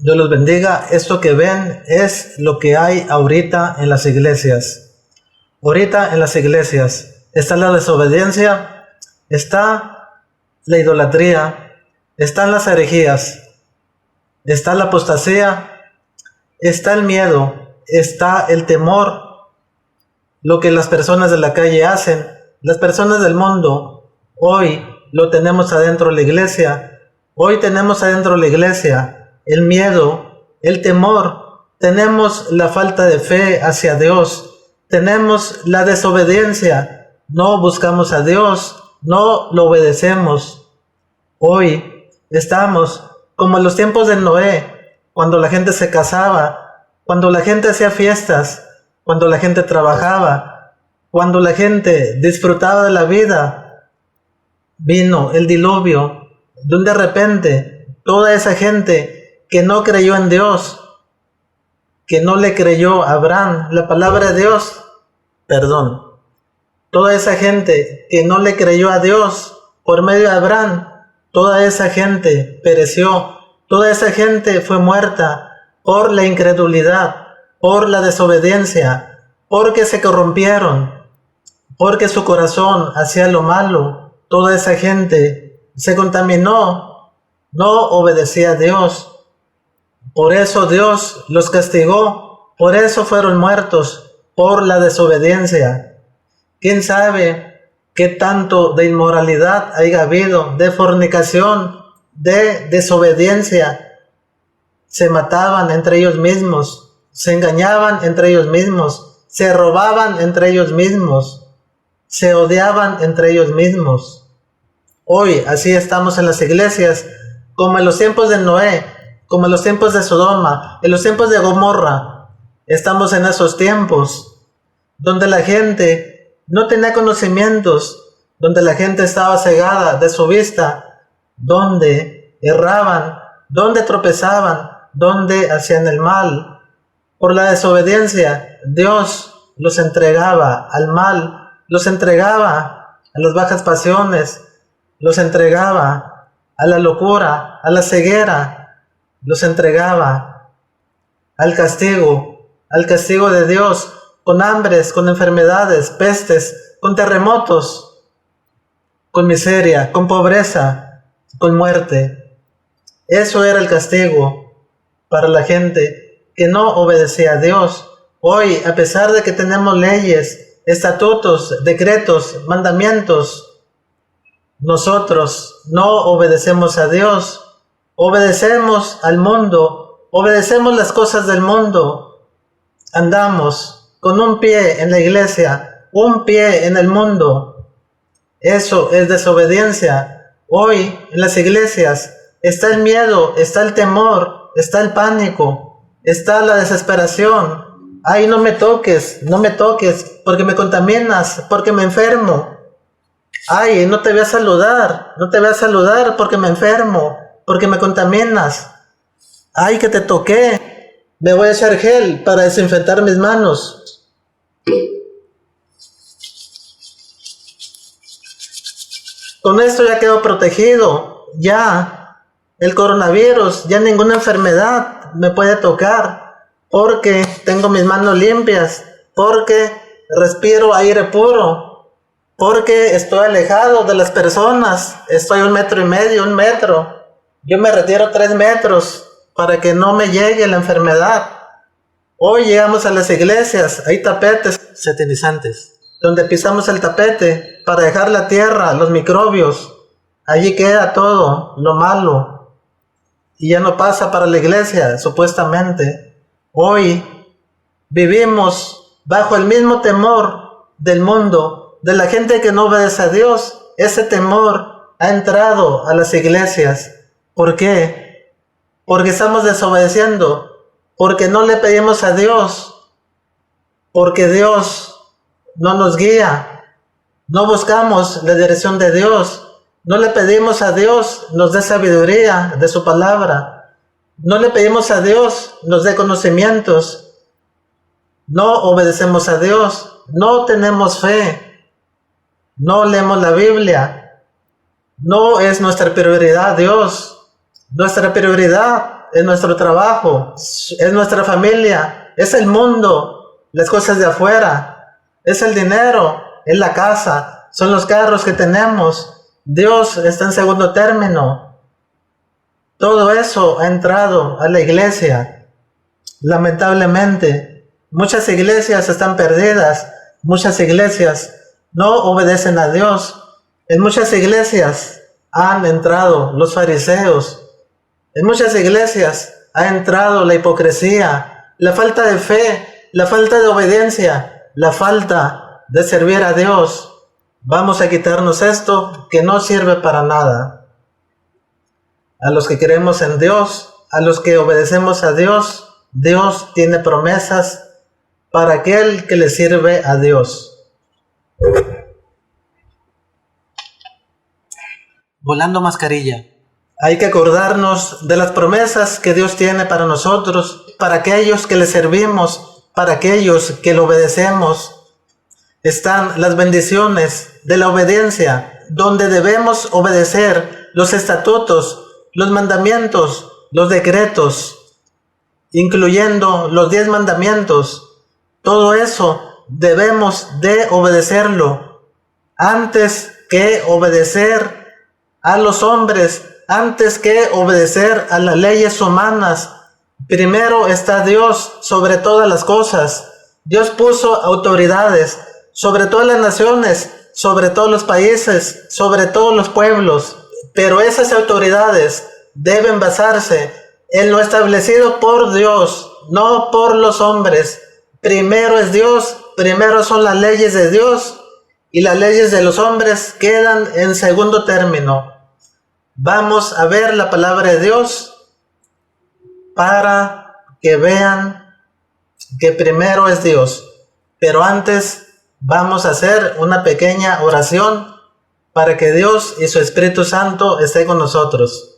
Dios los bendiga. Esto que ven es lo que hay ahorita en las iglesias. Ahorita en las iglesias está la desobediencia, está la idolatría, están las herejías, está la apostasía, está el miedo, está el temor, lo que las personas de la calle hacen. Las personas del mundo hoy lo tenemos adentro de la iglesia. Hoy tenemos adentro de la iglesia el miedo, el temor, tenemos la falta de fe hacia Dios, tenemos la desobediencia, no buscamos a Dios, no lo obedecemos. Hoy estamos como en los tiempos de Noé, cuando la gente se casaba, cuando la gente hacía fiestas, cuando la gente trabajaba, cuando la gente disfrutaba de la vida. Vino el diluvio, donde de repente toda esa gente que no creyó en Dios, que no le creyó a Abraham, la palabra de Dios, toda esa gente que no le creyó a Dios por medio de Abraham, toda esa gente pereció, toda esa gente fue muerta por la incredulidad, por la desobediencia, porque se corrompieron, porque su corazón hacía lo malo. Toda esa gente se contaminó, no obedecía a Dios. Por eso Dios los castigó, por eso fueron muertos, por la desobediencia. ¿Quién sabe qué tanto de inmoralidad haya habido, de fornicación, de desobediencia? Se mataban entre ellos mismos, se engañaban entre ellos mismos, se robaban entre ellos mismos, se odiaban entre ellos mismos. Hoy así estamos en las iglesias, como en los tiempos de Noé, como en los tiempos de Sodoma, en los tiempos de Gomorra. Estamos en esos tiempos donde la gente no tenía conocimientos, donde la gente estaba cegada de su vista, donde erraban, donde tropezaban, donde hacían el mal. Por la desobediencia, Dios los entregaba al mal, los entregaba a las bajas pasiones, los entregaba a la locura, a la ceguera, los entregaba al castigo de Dios, con hambres, con enfermedades, pestes, con terremotos, con miseria, con pobreza, con muerte. Eso era el castigo para la gente que no obedecía a Dios. Hoy, a pesar de que tenemos leyes, estatutos, decretos, mandamientos, nosotros no obedecemos a Dios. Obedecemos al mundo, obedecemos las cosas del mundo, andamos con un pie en la iglesia, un pie en el mundo. Eso es desobediencia. Hoy en las iglesias está el miedo, está el temor, está el pánico, está la desesperación. Ay, no me toques, porque me contaminas, porque me enfermo. Ay, no te voy a saludar porque me enfermo, porque me contaminas. Ay, que te toqué, me voy a echar gel para desinfectar mis manos. Con esto ya quedo protegido, ya el coronavirus, ya ninguna enfermedad me puede tocar, porque tengo mis manos limpias, porque respiro aire puro, porque estoy alejado de las personas, estoy 1,5 metros, 1 metro. Yo me retiro 3 metros para que no me llegue la enfermedad. Hoy llegamos a las iglesias, hay tapetes satinizantes, donde pisamos el tapete para dejar la tierra, los microbios. Allí queda todo lo malo y ya no pasa para la iglesia, supuestamente. Hoy vivimos bajo el mismo temor del mundo, de la gente que no obedece a Dios. Ese temor ha entrado a las iglesias. ¿Por qué? Porque estamos desobedeciendo, porque no le pedimos a Dios, porque Dios no nos guía, no buscamos la dirección de Dios, no le pedimos a Dios nos dé sabiduría de su palabra, no le pedimos a Dios nos dé conocimientos, no obedecemos a Dios, no tenemos fe, no leemos la Biblia, no es nuestra prioridad Dios. Nuestra prioridad es nuestro trabajo, es nuestra familia, es el mundo, las cosas de afuera, es el dinero, es la casa, son los carros que tenemos. Dios está en segundo término. Todo eso ha entrado a la iglesia. Lamentablemente, muchas iglesias están perdidas, muchas iglesias no obedecen a Dios. En muchas iglesias han entrado los fariseos. En muchas iglesias ha entrado la hipocresía, la falta de fe, la falta de obediencia, la falta de servir a Dios. Vamos a quitarnos esto que no sirve para nada. A los que creemos en Dios, a los que obedecemos a Dios, Dios tiene promesas para aquel que le sirve a Dios. Volando mascarilla. Hay que acordarnos de las promesas que Dios tiene para nosotros, para aquellos que le servimos, para aquellos que le obedecemos. Están las bendiciones de la obediencia, donde debemos obedecer los estatutos, los mandamientos, los decretos, incluyendo los 10 mandamientos. Todo eso debemos de obedecerlo antes que obedecer a los hombres, antes que obedecer a las leyes humanas. Primero está Dios sobre todas las cosas. Dios puso autoridades sobre todas las naciones, sobre todos los países, sobre todos los pueblos. Pero esas autoridades deben basarse en lo establecido por Dios, no por los hombres. Primero es Dios, primero son las leyes de Dios, y las leyes de los hombres quedan en segundo término. Vamos a ver la palabra de Dios para que vean que primero es Dios. Pero antes vamos a hacer una pequeña oración para que Dios y su Espíritu Santo estén con nosotros.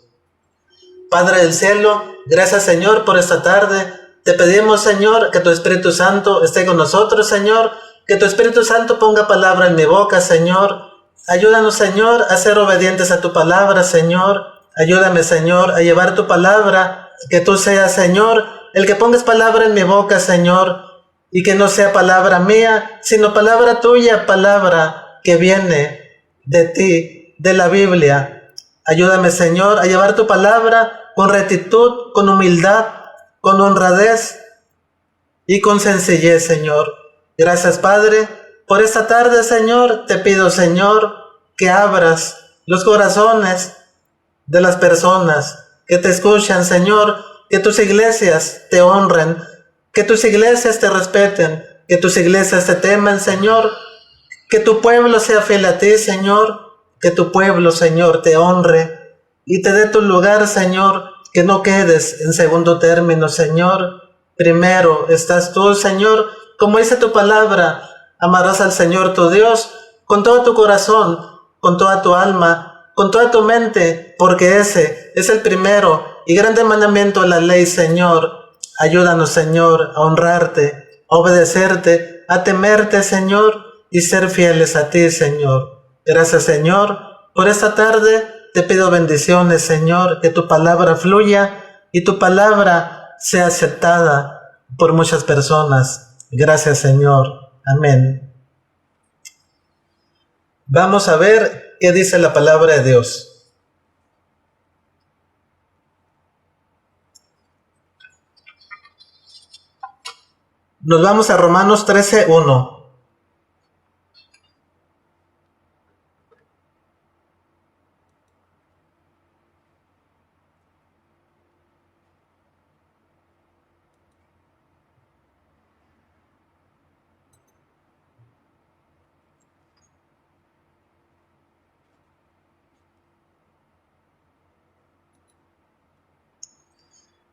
Padre del cielo, gracias Señor por esta tarde. Te pedimos Señor que tu Espíritu Santo esté con nosotros Señor, que tu Espíritu Santo ponga palabra en mi boca Señor. Ayúdanos Señor a ser obedientes a tu palabra Señor. Ayúdame Señor a llevar tu palabra, que tú seas Señor el que pongas palabra en mi boca Señor, y que no sea palabra mía, sino palabra tuya, palabra que viene de ti, de la Biblia. Ayúdame Señor a llevar tu palabra con rectitud, con humildad, con honradez y con sencillez Señor. Gracias Padre por esta tarde Señor. Te pido Señor que abras los corazones de las personas que te escuchan Señor, que tus iglesias te honren, que tus iglesias te respeten, que tus iglesias te teman Señor, que tu pueblo sea fiel a ti Señor, que tu pueblo Señor te honre y te dé tu lugar Señor, que no quedes en segundo término Señor. Primero estás tú Señor, como dice tu palabra, amarás al Señor tu Dios con todo tu corazón, con toda tu alma, con toda tu mente, porque ese es el primero y grande mandamiento de la ley Señor. Ayúdanos Señor a honrarte, a obedecerte, a temerte Señor y ser fieles a ti Señor. Gracias Señor por esta tarde. Te pido bendiciones Señor, que tu palabra fluya y tu palabra sea aceptada por muchas personas. Gracias Señor. Amén. Vamos a ver qué dice la palabra de Dios. Nos vamos a Romanos 13:1.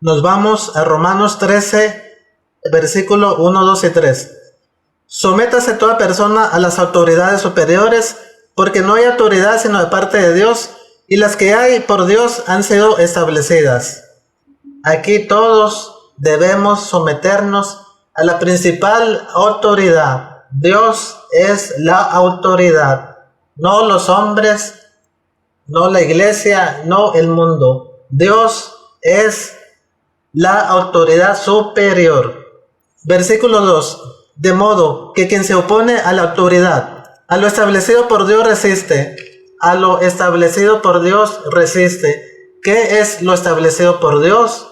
Nos vamos a Romanos 13, versículo 1, 2 y 3. Sométase toda persona a las autoridades superiores, porque no hay autoridad sino de parte de Dios, y las que hay por Dios han sido establecidas. Aquí todos debemos someternos a la principal autoridad. Dios es la autoridad, no los hombres, no la iglesia, no el mundo. Dios es la autoridad superior. Versículo 2. De modo que quien se opone a la autoridad, a lo establecido por Dios resiste. A lo establecido por Dios resiste. ¿Qué es lo establecido por Dios?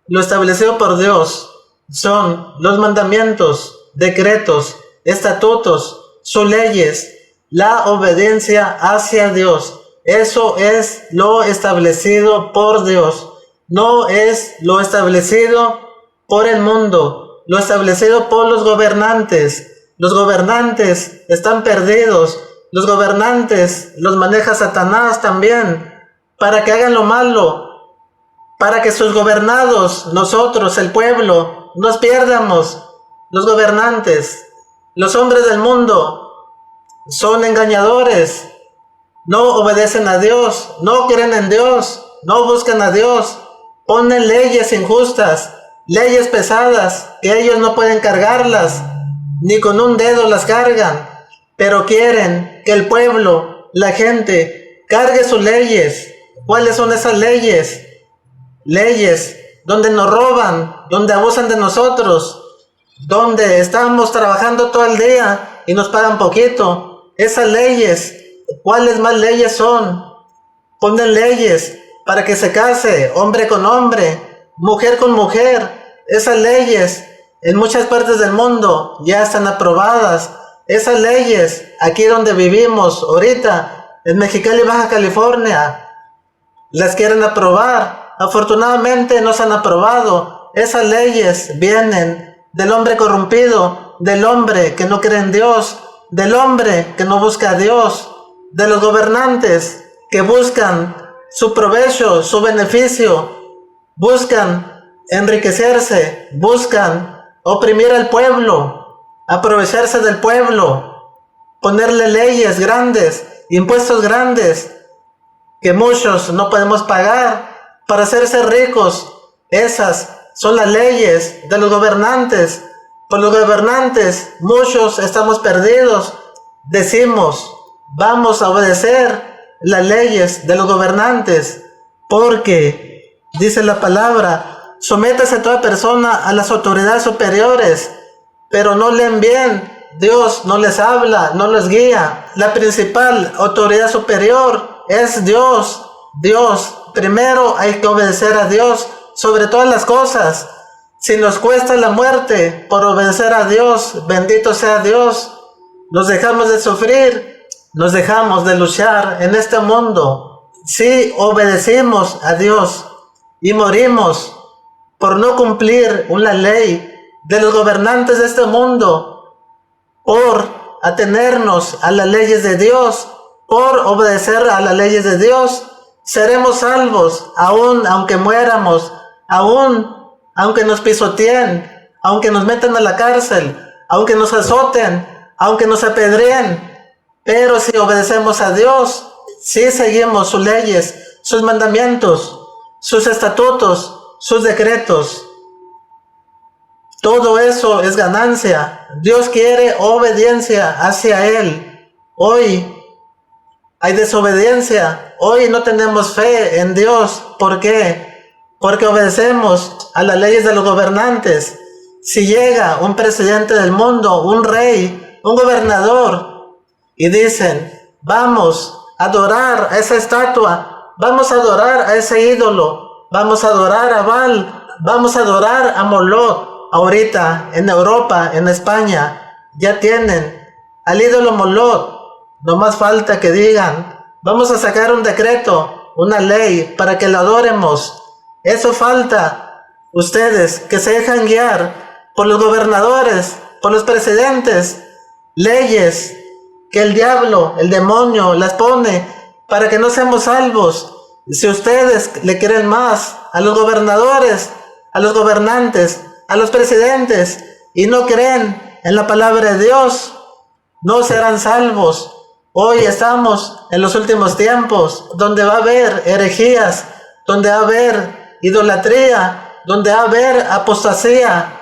Lo establecido por Dios son los mandamientos, decretos, estatutos, sus leyes, la obediencia hacia Dios. Eso es lo establecido por Dios. No es lo establecido por el mundo, lo establecido por los gobernantes. Los gobernantes están perdidos. Los gobernantes los maneja Satanás también para que hagan lo malo, para que sus gobernados, nosotros, el pueblo, nos pierdamos. Los gobernantes, los hombres del mundo, son engañadores, no obedecen a Dios, no creen en Dios, no buscan a Dios, ponen leyes injustas, leyes pesadas, que ellos no pueden cargarlas, ni con un dedo las cargan, pero quieren que el pueblo, la gente, cargue sus leyes. ¿Cuáles son esas leyes? Leyes donde nos roban, donde abusan de nosotros, donde estamos trabajando todo el día y nos pagan poquito. Esas leyes, ¿cuáles más leyes son? Ponen leyes para que se case hombre con hombre, mujer con mujer. Esas leyes en muchas partes del mundo ya están aprobadas. Esas leyes aquí donde vivimos ahorita, en Mexicali, Baja California, las quieren aprobar. Afortunadamente no se han aprobado. Esas leyes vienen del hombre corrompido, del hombre que no cree en Dios, del hombre que no busca a Dios, de los gobernantes que buscan su provecho, su beneficio, buscan enriquecerse, buscan oprimir al pueblo, aprovecharse del pueblo, ponerle leyes grandes, impuestos grandes que muchos no podemos pagar para hacerse ricos. Esas son las leyes de los gobernantes. Por los gobernantes muchos estamos perdidos. Decimos, vamos a obedecer las leyes de los gobernantes, porque dice la palabra, sométase toda persona a las autoridades superiores, pero no leen bien. Dios no les habla, no les guía. La principal autoridad superior es Dios. Dios, primero hay que obedecer a Dios sobre todas las cosas. Si nos cuesta la muerte por obedecer a Dios, bendito sea Dios. Nos dejamos de sufrir, nos dejamos de luchar en este mundo. Si obedecimos a Dios y morimos por no cumplir una ley de los gobernantes de este mundo, por atenernos a las leyes de Dios, por obedecer a las leyes de Dios, seremos salvos, aún aunque muéramos, aún aunque nos pisoteen, aunque nos metan a la cárcel, aunque nos azoten, aunque nos apedreen. Pero si obedecemos a Dios, si seguimos sus leyes, sus mandamientos, sus estatutos, sus decretos, todo eso es ganancia. Dios quiere obediencia hacia Él. Hoy hay desobediencia. Hoy no tenemos fe en Dios. ¿Por qué? Porque obedecemos a las leyes de los gobernantes. Si llega un presidente del mundo, un rey, un gobernador, y dicen, vamos a adorar a esa estatua, vamos a adorar a ese ídolo, vamos a adorar a Baal, vamos a adorar a Moloch. Ahorita en Europa, en España, ya tienen al ídolo Moloch. No más falta que digan, vamos a sacar un decreto, una ley para que lo adoremos. Eso falta. Ustedes que se dejan guiar por los gobernadores, por los presidentes, leyes que el diablo, el demonio las pone para que no seamos salvos. Si ustedes le quieren más a los gobernadores, a los gobernantes, a los presidentes, y no creen en la palabra de Dios, no serán salvos. Hoy estamos en los últimos tiempos, donde va a haber herejías, donde va a haber idolatría, donde va a haber apostasía.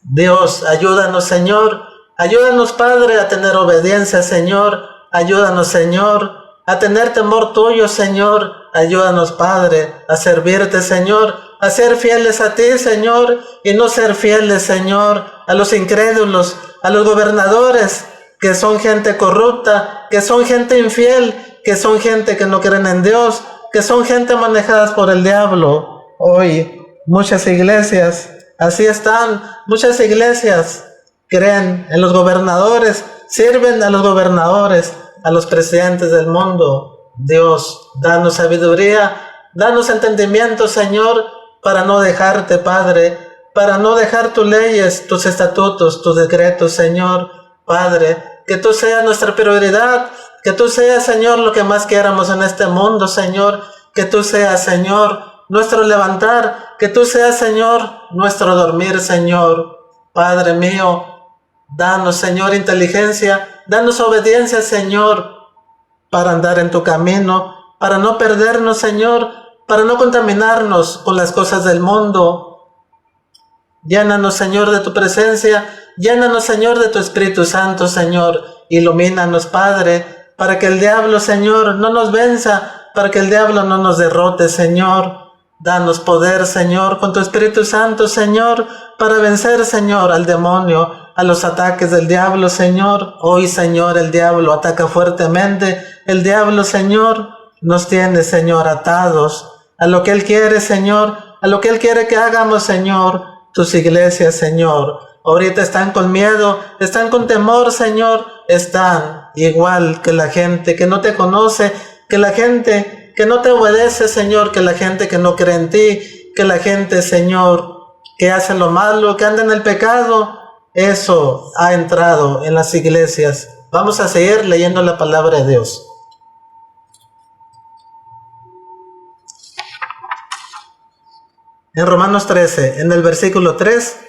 Dios, ayúdanos, Señor. Ayúdanos, Padre, a tener obediencia, Señor. Ayúdanos, Señor, a tener temor tuyo, Señor. Ayúdanos, Padre, a servirte, Señor, a ser fieles a ti, Señor, y no ser fieles, Señor, a los incrédulos, a los gobernadores, que son gente corrupta, que son gente infiel, que son gente que no creen en Dios, que son gente manejadas por el diablo. Hoy, muchas iglesias, así están, muchas iglesias creen en los gobernadores, sirven a los gobernadores, a los presidentes del mundo. Dios, danos sabiduría, danos entendimiento, Señor, para no dejarte, Padre, para no dejar tus leyes, tus estatutos, tus decretos, Señor. Padre, que tú seas nuestra prioridad, que tú seas, Señor, lo que más queramos en este mundo, Señor, que tú seas, Señor, nuestro levantar, que tú seas, Señor, nuestro dormir, Señor. Padre mío, danos, Señor, inteligencia, danos obediencia, Señor, para andar en tu camino, para no perdernos, Señor, para no contaminarnos con las cosas del mundo. Llénanos, Señor, de tu presencia, llénanos, Señor, de tu Espíritu Santo, Señor. Ilumínanos, Padre, para que el diablo, Señor, no nos venza, para que el diablo no nos derrote, Señor. Danos poder, Señor, con tu Espíritu Santo, Señor, para vencer, Señor, al demonio, a los ataques del diablo, Señor. Hoy, Señor, el diablo ataca fuertemente. El diablo, Señor, nos tiene, Señor, atados a lo que Él quiere, Señor, a lo que Él quiere que hagamos, Señor. Tus iglesias, Señor, ahorita están con miedo, están con temor, Señor. Están igual que la gente que no te conoce, que la gente que no te obedece, Señor, que la gente que no cree en ti, que la gente, Señor, que hace lo malo, que anda en el pecado. Eso ha entrado en las iglesias. Vamos a seguir leyendo la palabra de Dios. En Romanos 13, en el versículo 3,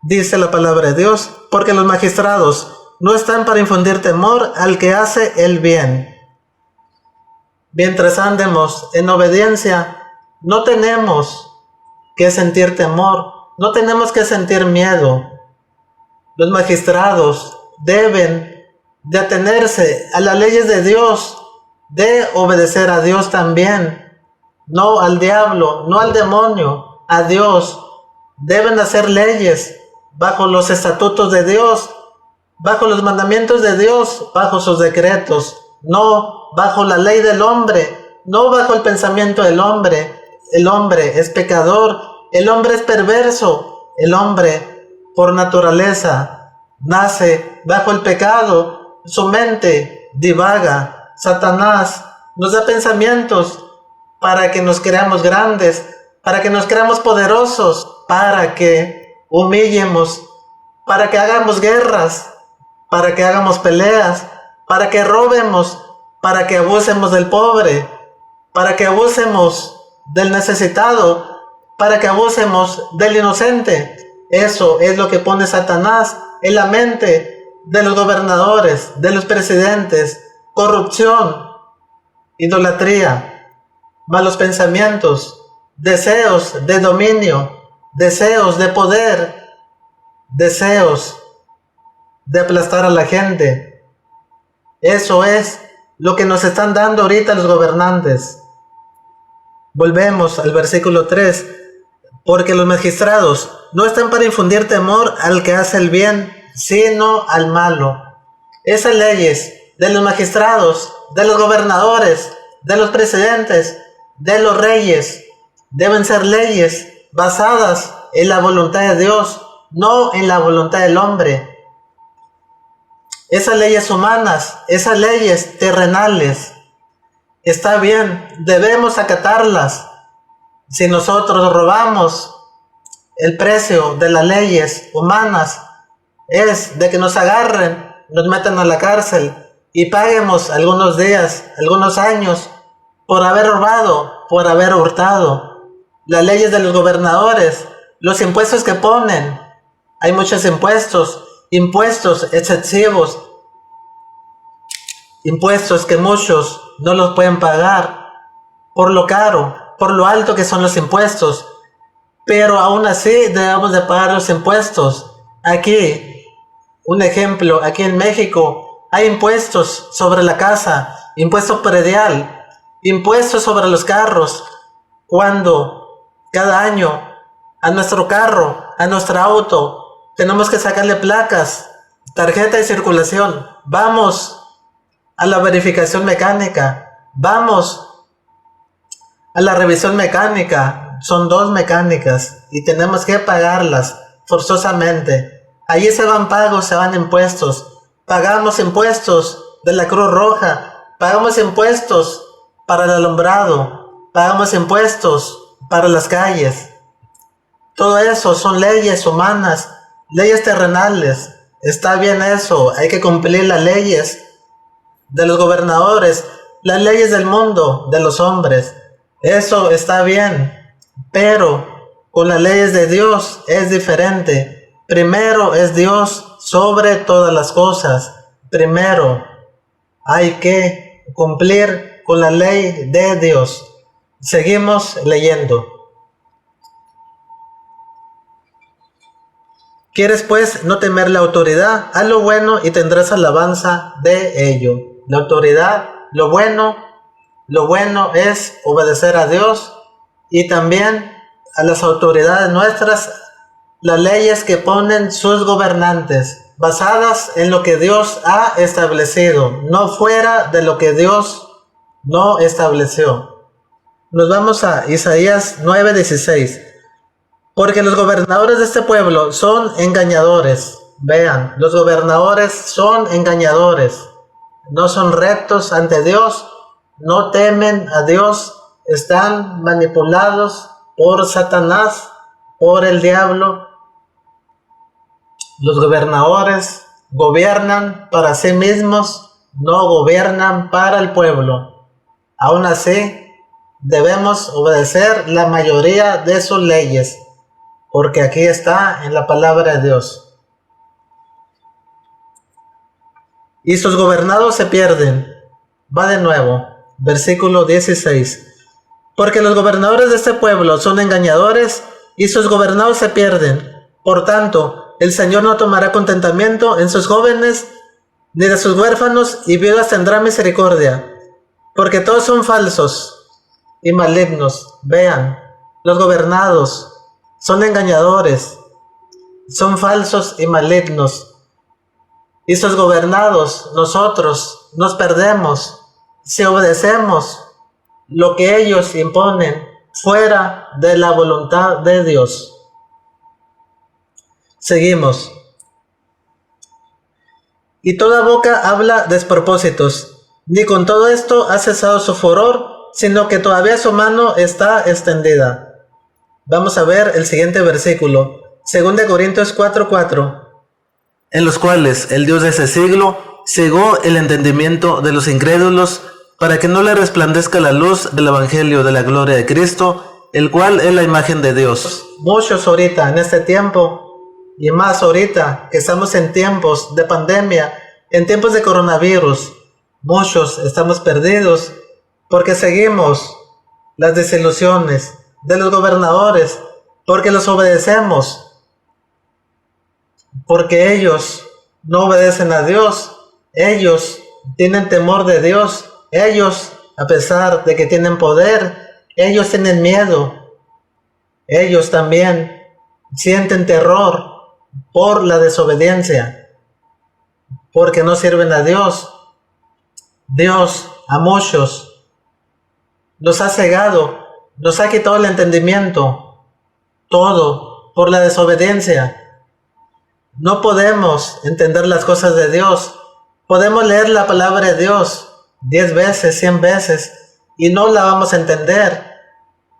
dice la palabra de Dios: porque los magistrados no están para infundir temor al que hace el bien. Mientras andemos en obediencia, no tenemos que sentir temor, no tenemos que sentir miedo. Los magistrados deben de atenerse a las leyes de Dios, de obedecer a Dios también, no al diablo, no al demonio, a Dios. Deben hacer leyes bajo los estatutos de Dios, bajo los mandamientos de Dios, bajo sus decretos, no bajo la ley del hombre, no bajo el pensamiento del hombre. El hombre es pecador, el hombre es perverso, el hombre por naturaleza nace bajo el pecado, su mente divaga. Satanás nos da pensamientos para que nos creamos grandes, para que nos creamos poderosos, para que humillemos, para que hagamos guerras, para que hagamos peleas, para que robemos, para que abusemos del pobre, para que abusemos del necesitado, para que abusemos del inocente. Eso es lo que pone Satanás en la mente de los gobernadores, de los presidentes: corrupción, idolatría, malos pensamientos, deseos de dominio, deseos de poder, deseos de aplastar a la gente. Eso es lo que nos están dando ahorita los gobernantes. Volvemos al versículo 3. Porque los magistrados no están para infundir temor al que hace el bien, sino al malo. Esas leyes de los magistrados, de los gobernadores, de los presidentes, de los reyes, deben ser leyes basadas en la voluntad de Dios, no en la voluntad del hombre. Esas leyes humanas, esas leyes terrenales, está bien, debemos acatarlas. Si nosotros robamos, el precio de las leyes humanas es de que nos agarren, nos metan a la cárcel y paguemos algunos días, algunos años por haber robado, por haber hurtado. Las leyes de los gobernadores, los impuestos que ponen, hay muchos impuestos excesivos, impuestos que muchos no los pueden pagar por lo caro, por lo alto que son los impuestos, pero aún así debemos de pagar los impuestos. Aquí, un ejemplo, aquí en México hay impuestos sobre la casa, impuesto predial, impuestos sobre los carros, cuando cada año a nuestro carro, a nuestro auto, tenemos que sacarle placas, tarjeta de circulación, vamos a la verificación mecánica, vamos a la revisión mecánica, son 2 mecánicas y tenemos que pagarlas forzosamente. Allí se van pagos, se van impuestos, pagamos impuestos de la Cruz Roja, pagamos impuestos para el alumbrado, pagamos impuestos para las calles. Todo eso son leyes humanas, leyes terrenales. Está bien eso, hay que cumplir las leyes de los gobernadores, las leyes del mundo, de los hombres. Eso está bien, pero con las leyes de Dios es diferente. Primero es Dios sobre todas las cosas. Primero hay que cumplir con la ley de Dios. Seguimos leyendo. ¿Quieres pues no temer la autoridad? Haz lo bueno y tendrás alabanza de ello. La autoridad, lo bueno es obedecer a Dios y también a las autoridades nuestras, las leyes que ponen sus gobernantes, basadas en lo que Dios ha establecido, no fuera de lo que Dios no estableció. Nos vamos a Isaías 9:16. Porque los gobernadores de este pueblo son engañadores. Vean, los gobernadores son engañadores. No son rectos ante Dios, no temen a Dios, están manipulados por Satanás, por el diablo. Los gobernadores gobiernan para sí mismos, no gobiernan para el pueblo. Aún así, debemos obedecer la mayoría de sus leyes, porque aquí está en la palabra de Dios. Y sus gobernados se pierden. Va de nuevo, versículo 16. Porque los gobernadores de este pueblo son engañadores y sus gobernados se pierden. Por tanto, el Señor no tomará contentamiento en sus jóvenes, ni de sus huérfanos y viudas tendrá misericordia. Porque todos son falsos y malignos. Vean, los gobernados son engañadores, son falsos y malignos. Y sus gobernados, nosotros, nos perdemos si obedecemos lo que ellos imponen fuera de la voluntad de Dios. Seguimos. Y toda boca habla despropósitos, ni con todo esto ha cesado su furor, sino que todavía su mano está extendida. Vamos a ver el siguiente versículo, 2 Corintios 4:4. En los cuales el Dios de ese siglo cegó el entendimiento de los incrédulos, para que no le resplandezca la luz del evangelio de la gloria de Cristo, el cual es la imagen de Dios. Muchos ahorita en este tiempo, y más ahorita que estamos en tiempos de pandemia, en tiempos de coronavirus, muchos estamos perdidos porque seguimos las desilusiones de los gobernadores, porque los obedecemos, porque ellos no obedecen a Dios, ellos tienen temor de Dios, ellos, a pesar de que tienen poder, ellos tienen miedo, ellos también sienten terror por la desobediencia, porque no sirven a Dios. Dios a muchos los ha cegado, nos ha quitado el entendimiento, todo por la desobediencia. No podemos entender las cosas de Dios. Podemos leer la palabra de Dios 10 veces, 100 veces, y no la vamos a entender,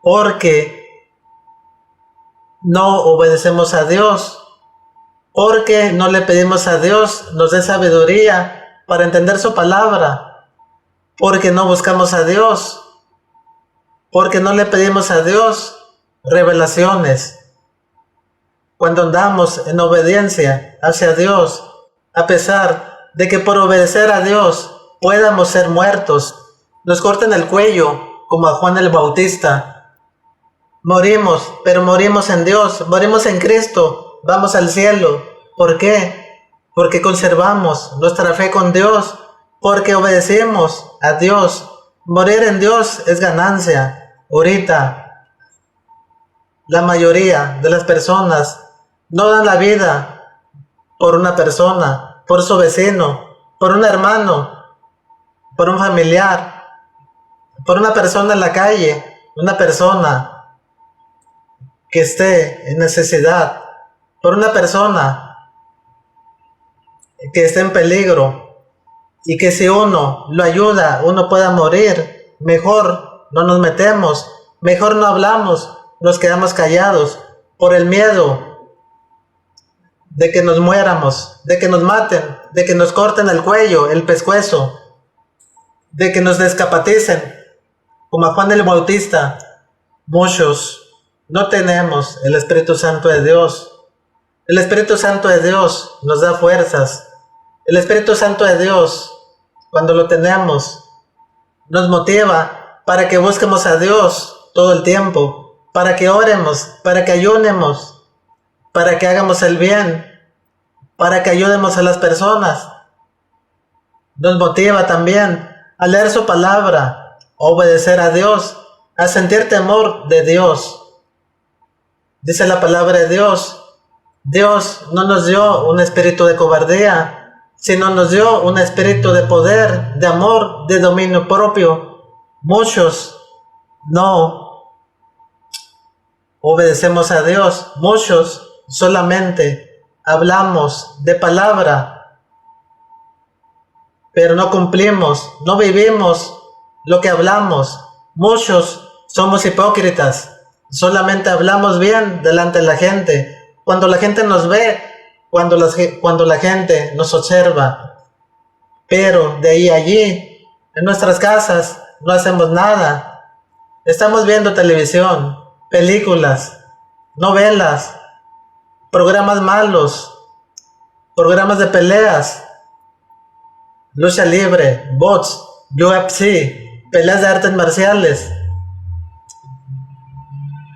porque no obedecemos a Dios, porque no le pedimos a Dios nos dé sabiduría para entender su palabra, porque no buscamos a Dios, porque no le pedimos a Dios revelaciones. Cuando andamos en obediencia hacia Dios, a pesar de que por obedecer a Dios podamos ser muertos, nos cortan el cuello como a Juan el Bautista, morimos, pero morimos en Dios, morimos en Cristo, vamos al cielo. ¿Por qué? Porque conservamos nuestra fe con Dios, porque obedecemos a Dios, Morir en Dios es ganancia. Ahorita, la mayoría de las personas no dan la vida por una persona, por su vecino, por un hermano, por un familiar, por una persona en la calle, una persona que esté en necesidad, por una persona que esté en peligro y que si uno lo ayuda, uno pueda morir. Mejor no nos metemos, mejor no hablamos, nos quedamos callados por el miedo de que nos muéramos, de que nos maten, de que nos corten el cuello, el pescuezo, de que nos descapaticen, como a Juan el Bautista. Muchos no tenemos el Espíritu Santo de Dios. El Espíritu Santo de Dios nos da fuerzas. El Espíritu Santo de Dios, cuando lo tenemos, nos motiva para que busquemos a Dios todo el tiempo, para que oremos, para que ayunemos, para que hagamos el bien, para que ayudemos a las personas. Nos motiva también a leer su palabra, a obedecer a Dios, a sentir temor de Dios. Dice la palabra de Dios, Dios no nos dio un espíritu de cobardía, sino nos dio un espíritu de poder, de amor, de dominio propio. Muchos no obedecemos a Dios, muchos solamente hablamos de palabra, pero no cumplimos, no vivimos lo que hablamos. Muchos somos hipócritas, solamente hablamos bien delante de la gente, cuando la gente nos ve, cuando la gente nos observa, pero de ahí a allí, en nuestras casas, no hacemos nada. Estamos viendo televisión, películas, novelas, programas malos, programas de peleas, lucha libre, box, UFC, peleas de artes marciales,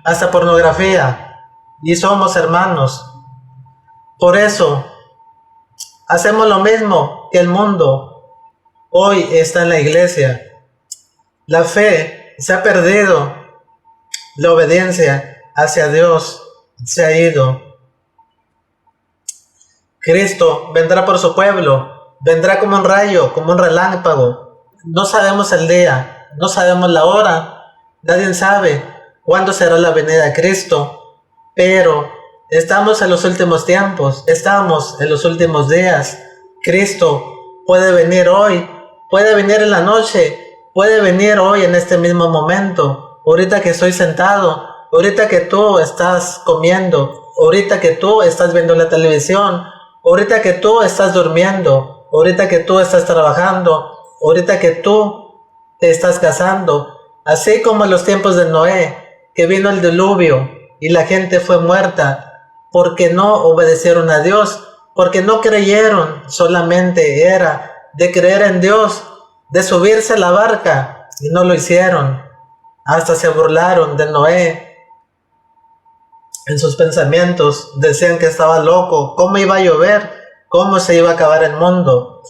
hasta pornografía, y somos hermanos. Por eso, hacemos lo mismo que el mundo. Hoy está en la iglesia. La fe se ha perdido, la obediencia hacia Dios se ha ido. Cristo vendrá por su pueblo, vendrá como un rayo, como un relámpago. No sabemos el día, no sabemos la hora, nadie sabe cuándo será la venida de Cristo, pero estamos en los últimos tiempos, estamos en los últimos días. Cristo puede venir hoy, puede venir en la noche, puede venir hoy en este mismo momento, ahorita que estoy sentado, ahorita que tú estás comiendo, ahorita que tú estás viendo la televisión, ahorita que tú estás durmiendo, ahorita que tú estás trabajando, ahorita que tú te estás casando, así como en los tiempos de Noé, que vino el diluvio y la gente fue muerta porque no obedecieron a Dios, porque no creyeron, solamente era de creer en Dios, de subirse a la barca y no lo hicieron. Hasta se burlaron de Noé. En sus pensamientos decían que estaba loco, cómo iba a llover, cómo se iba a acabar el mundo.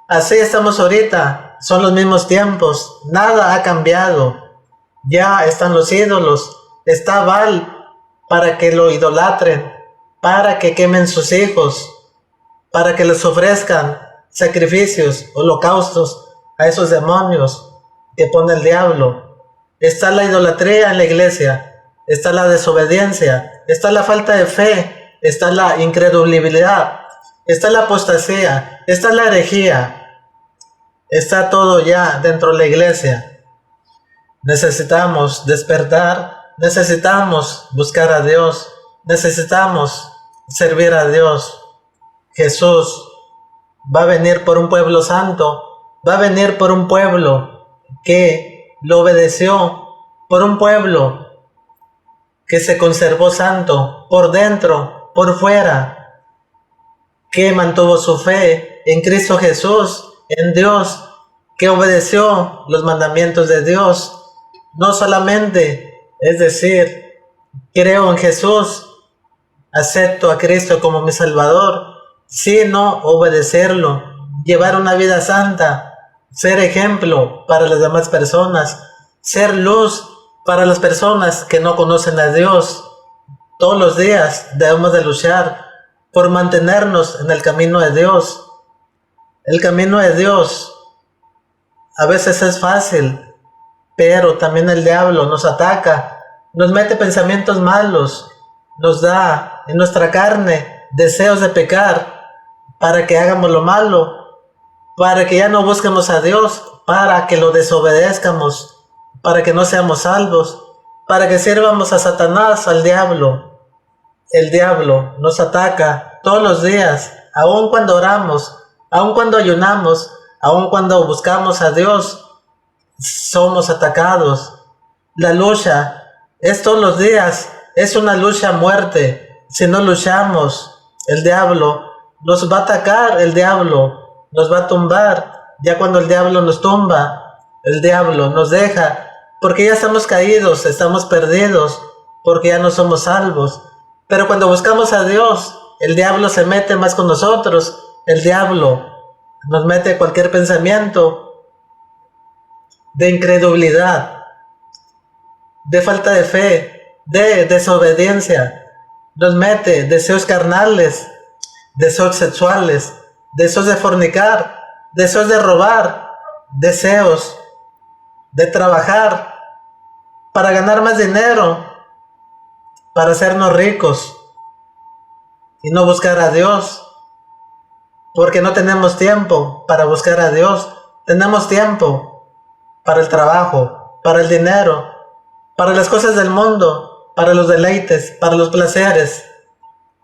Así estamos ahorita, son los mismos tiempos, nada ha cambiado. Ya están los ídolos, está Baal para que lo idolatren, para que quemen sus hijos, para que les ofrezcan sacrificios, holocaustos a esos demonios que pone el diablo. Está la idolatría en la iglesia, está la desobediencia, está la falta de fe, está la incredulidad, está la apostasía, está la herejía, está todo ya dentro de la iglesia. Necesitamos despertar, necesitamos buscar a Dios, necesitamos servir a Dios. Jesús va a venir por un pueblo santo, va a venir por un pueblo que lo obedeció, por un pueblo que se conservó santo por dentro, por fuera, que mantuvo su fe en Cristo Jesús, en Dios, que obedeció los mandamientos de Dios. No solamente, es decir, creo en Jesús, acepto a Cristo como mi Salvador, sino obedecerlo, llevar una vida santa, ser ejemplo para las demás personas, ser luz para las personas que no conocen a Dios. Todos los días debemos de luchar por mantenernos en el camino de Dios. El camino de Dios a veces es fácil, pero también el diablo nos ataca, nos mete pensamientos malos, nos da en nuestra carne deseos de pecar para que hagamos lo malo, para que ya no busquemos a Dios, para que lo desobedezcamos, para que no seamos salvos, para que sirvamos a Satanás, al diablo. El diablo nos ataca todos los días, aun cuando oramos, aun cuando ayunamos, aun cuando buscamos a Dios, somos atacados. La lucha es todos los días, es una lucha a muerte. Si no luchamos, el diablo nos va a atacar, el diablo nos va a tumbar. Ya cuando el diablo nos tumba, el diablo nos deja, porque ya estamos caídos, estamos perdidos, porque ya no somos salvos. Pero cuando buscamos a Dios, el diablo se mete más con nosotros, el diablo nos mete cualquier pensamiento de incredulidad, de falta de fe, de desobediencia, nos mete deseos carnales, deseos sexuales, deseos de fornicar, deseos de robar, deseos de trabajar para ganar más dinero, para hacernos ricos y no buscar a Dios, porque no tenemos tiempo para buscar a Dios. Tenemos tiempo para el trabajo, para el dinero, para las cosas del mundo, para los deleites, para los placeres,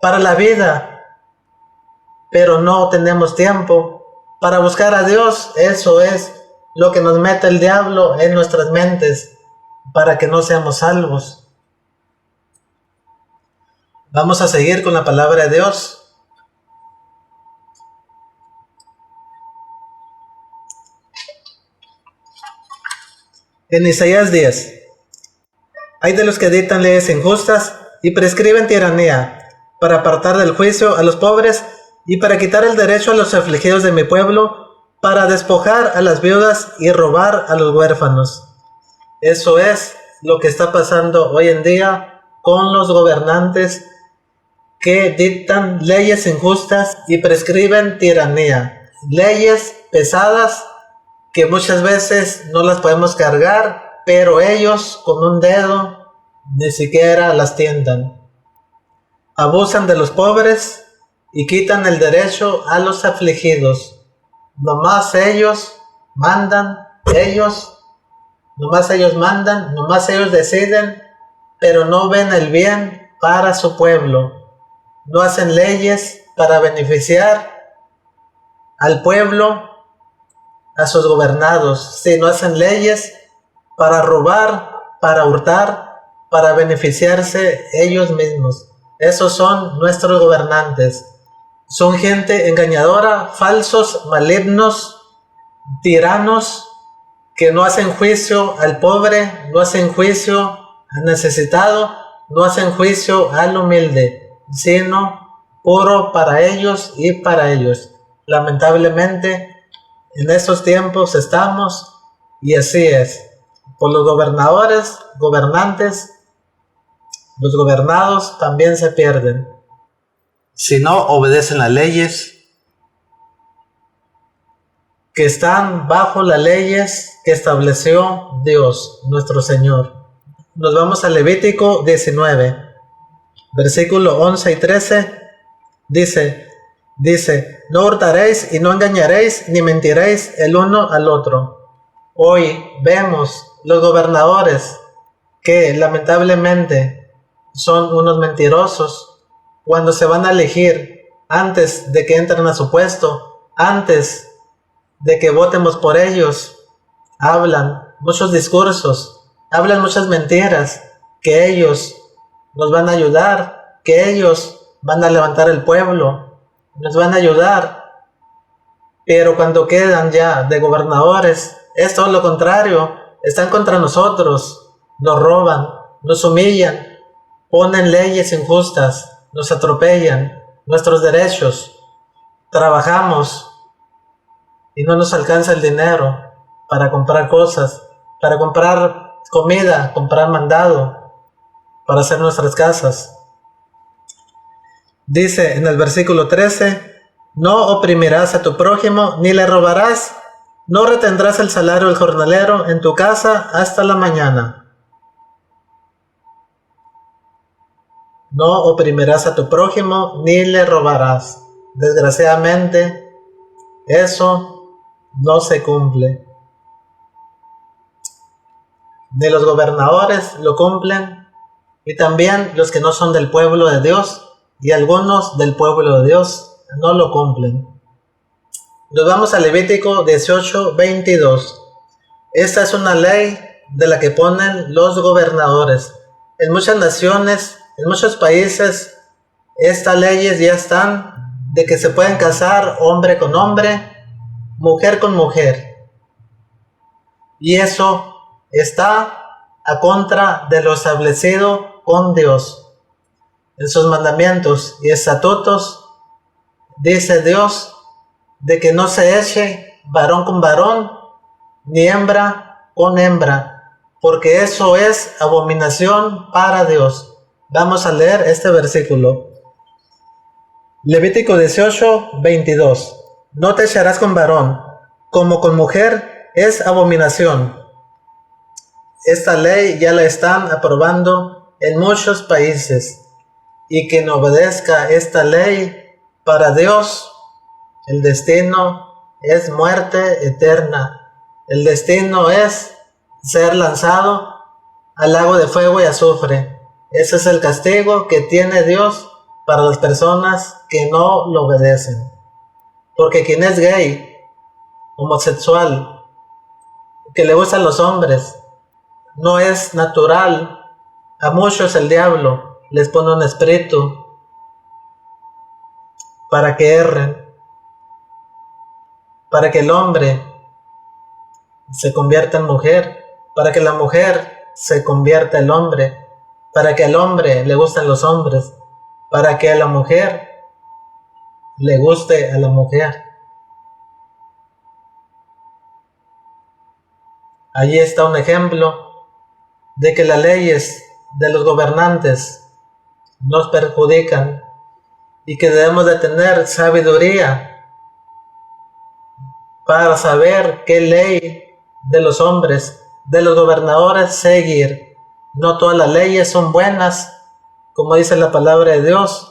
para la vida, pero no tenemos tiempo para buscar a Dios. Eso es lo que nos mete el diablo en nuestras mentes para que no seamos salvos. Vamos a seguir con la palabra de Dios. En Isaías 10. Hay de los que dictan leyes injustas y prescriben tiranía, para apartar del juicio a los pobres y para quitar el derecho a los afligidos de mi pueblo, para despojar a las viudas y robar a los huérfanos. Eso es lo que está pasando hoy en día con los gobernantes que dictan leyes injustas y prescriben tiranía. Leyes pesadas que muchas veces no las podemos cargar, pero ellos con un dedo ni siquiera las tientan. Abusan de los pobres y quitan el derecho a los afligidos. Nomás ellos mandan, nomás ellos deciden, pero no ven el bien para su pueblo. No hacen leyes para beneficiar al pueblo, a sus gobernados, sino hacen leyes para robar, para hurtar, para beneficiarse ellos mismos. Esos son nuestros gobernantes. Son gente engañadora, falsos, malignos, tiranos, que no hacen juicio al pobre, no hacen juicio al necesitado, no hacen juicio al humilde, sino puro para ellos y para ellos. Lamentablemente, en estos tiempos estamos, y así es. Por los gobernantes, los gobernados también se pierden. Si no obedecen las leyes, que están bajo las leyes que estableció Dios, nuestro Señor. Nos vamos a Levítico 19, versículo 11 y 13. Dice, no hurtaréis y no engañaréis ni mentiréis el uno al otro. Hoy vemos los gobernadores que lamentablemente son unos mentirosos. Cuando se van a elegir, antes de que entren a su puesto, antes de que votemos por ellos, hablan muchos discursos, hablan muchas mentiras, que ellos nos van a ayudar, que ellos van a levantar el pueblo, nos van a ayudar, pero cuando quedan ya de gobernadores, es todo lo contrario, están contra nosotros, nos roban, nos humillan, ponen leyes injustas, nos atropellan nuestros derechos. Trabajamos y no nos alcanza el dinero para comprar cosas, para comprar comida, comprar mandado, para hacer nuestras casas. Dice en el versículo 13, no oprimirás a tu prójimo, ni le robarás, no retendrás el salario del jornalero en tu casa hasta la mañana. No oprimirás a tu prójimo, ni le robarás. Desgraciadamente, eso no se cumple. Ni los gobernadores lo cumplen, y también los que no son del pueblo de Dios, y algunos del pueblo de Dios no lo cumplen. Nos vamos a Levítico 18:22. Esta es una ley de la que ponen los gobernadores. En muchas naciones, en muchos países, estas leyes ya están de que se pueden casar hombre con hombre, mujer con mujer. Y eso está a contra de lo establecido con Dios. En sus mandamientos y estatutos dice Dios de que no se eche varón con varón, ni hembra con hembra, porque eso es abominación para Dios. Vamos a leer este versículo. Levítico 18:22. No te echarás con varón, como con mujer es abominación. Esta ley ya la están aprobando en muchos países, y quien obedezca esta ley, para Dios, el destino es muerte eterna. El destino es ser lanzado al lago de fuego y azufre. Ese es el castigo que tiene Dios para las personas que no lo obedecen. Porque quien es gay, homosexual, que le gustan los hombres, no es natural. A muchos el diablo les pone un espíritu para que erren, para que el hombre se convierta en mujer, para que la mujer se convierta en hombre, para que al hombre le gusten los hombres, para que a la mujer le guste a la mujer. Allí está un ejemplo de que las leyes de los gobernantes nos perjudican y que debemos de tener sabiduría para saber qué ley de los hombres, de los gobernadores seguir. No todas las leyes son buenas, como dice la palabra de Dios.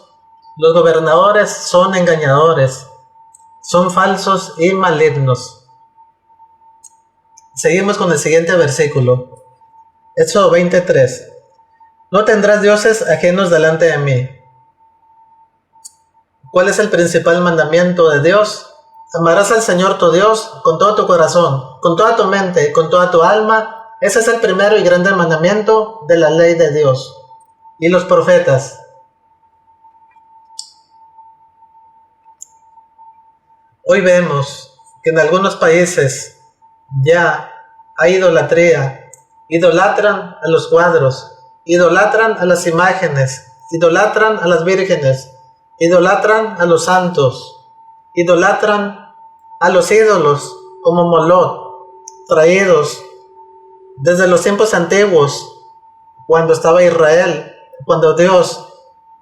Los gobernadores son engañadores, son falsos y malignos. Seguimos con el siguiente versículo. Éxodo 23. No tendrás dioses ajenos delante de mí. ¿Cuál es el principal mandamiento de Dios? Amarás al Señor tu Dios con todo tu corazón, con toda tu mente, con toda tu alma. Ese es el primero y grande mandamiento de la ley de Dios. Y los profetas. Hoy vemos que en algunos países ya hay idolatría. Idolatran a los cuadros, idolatran a las imágenes, idolatran a las vírgenes, idolatran a los santos, idolatran a los ídolos como Molot, traídos desde los tiempos antiguos, cuando estaba Israel, cuando Dios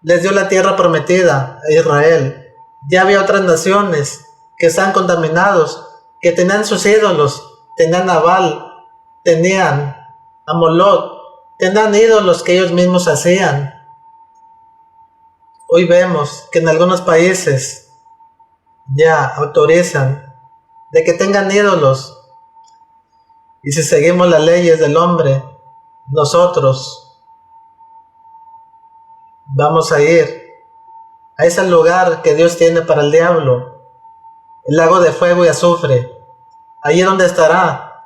les dio la tierra prometida a Israel. Ya había otras naciones que están contaminados, que tenían sus ídolos, tenían a Baal, tenían a Molot, tenían ídolos que ellos mismos hacían. Hoy vemos que en algunos países ya autorizan de que tengan ídolos. Y si seguimos las leyes del hombre, nosotros vamos a ir a ese lugar que Dios tiene para el diablo, el lago de fuego y azufre. Ahí donde estará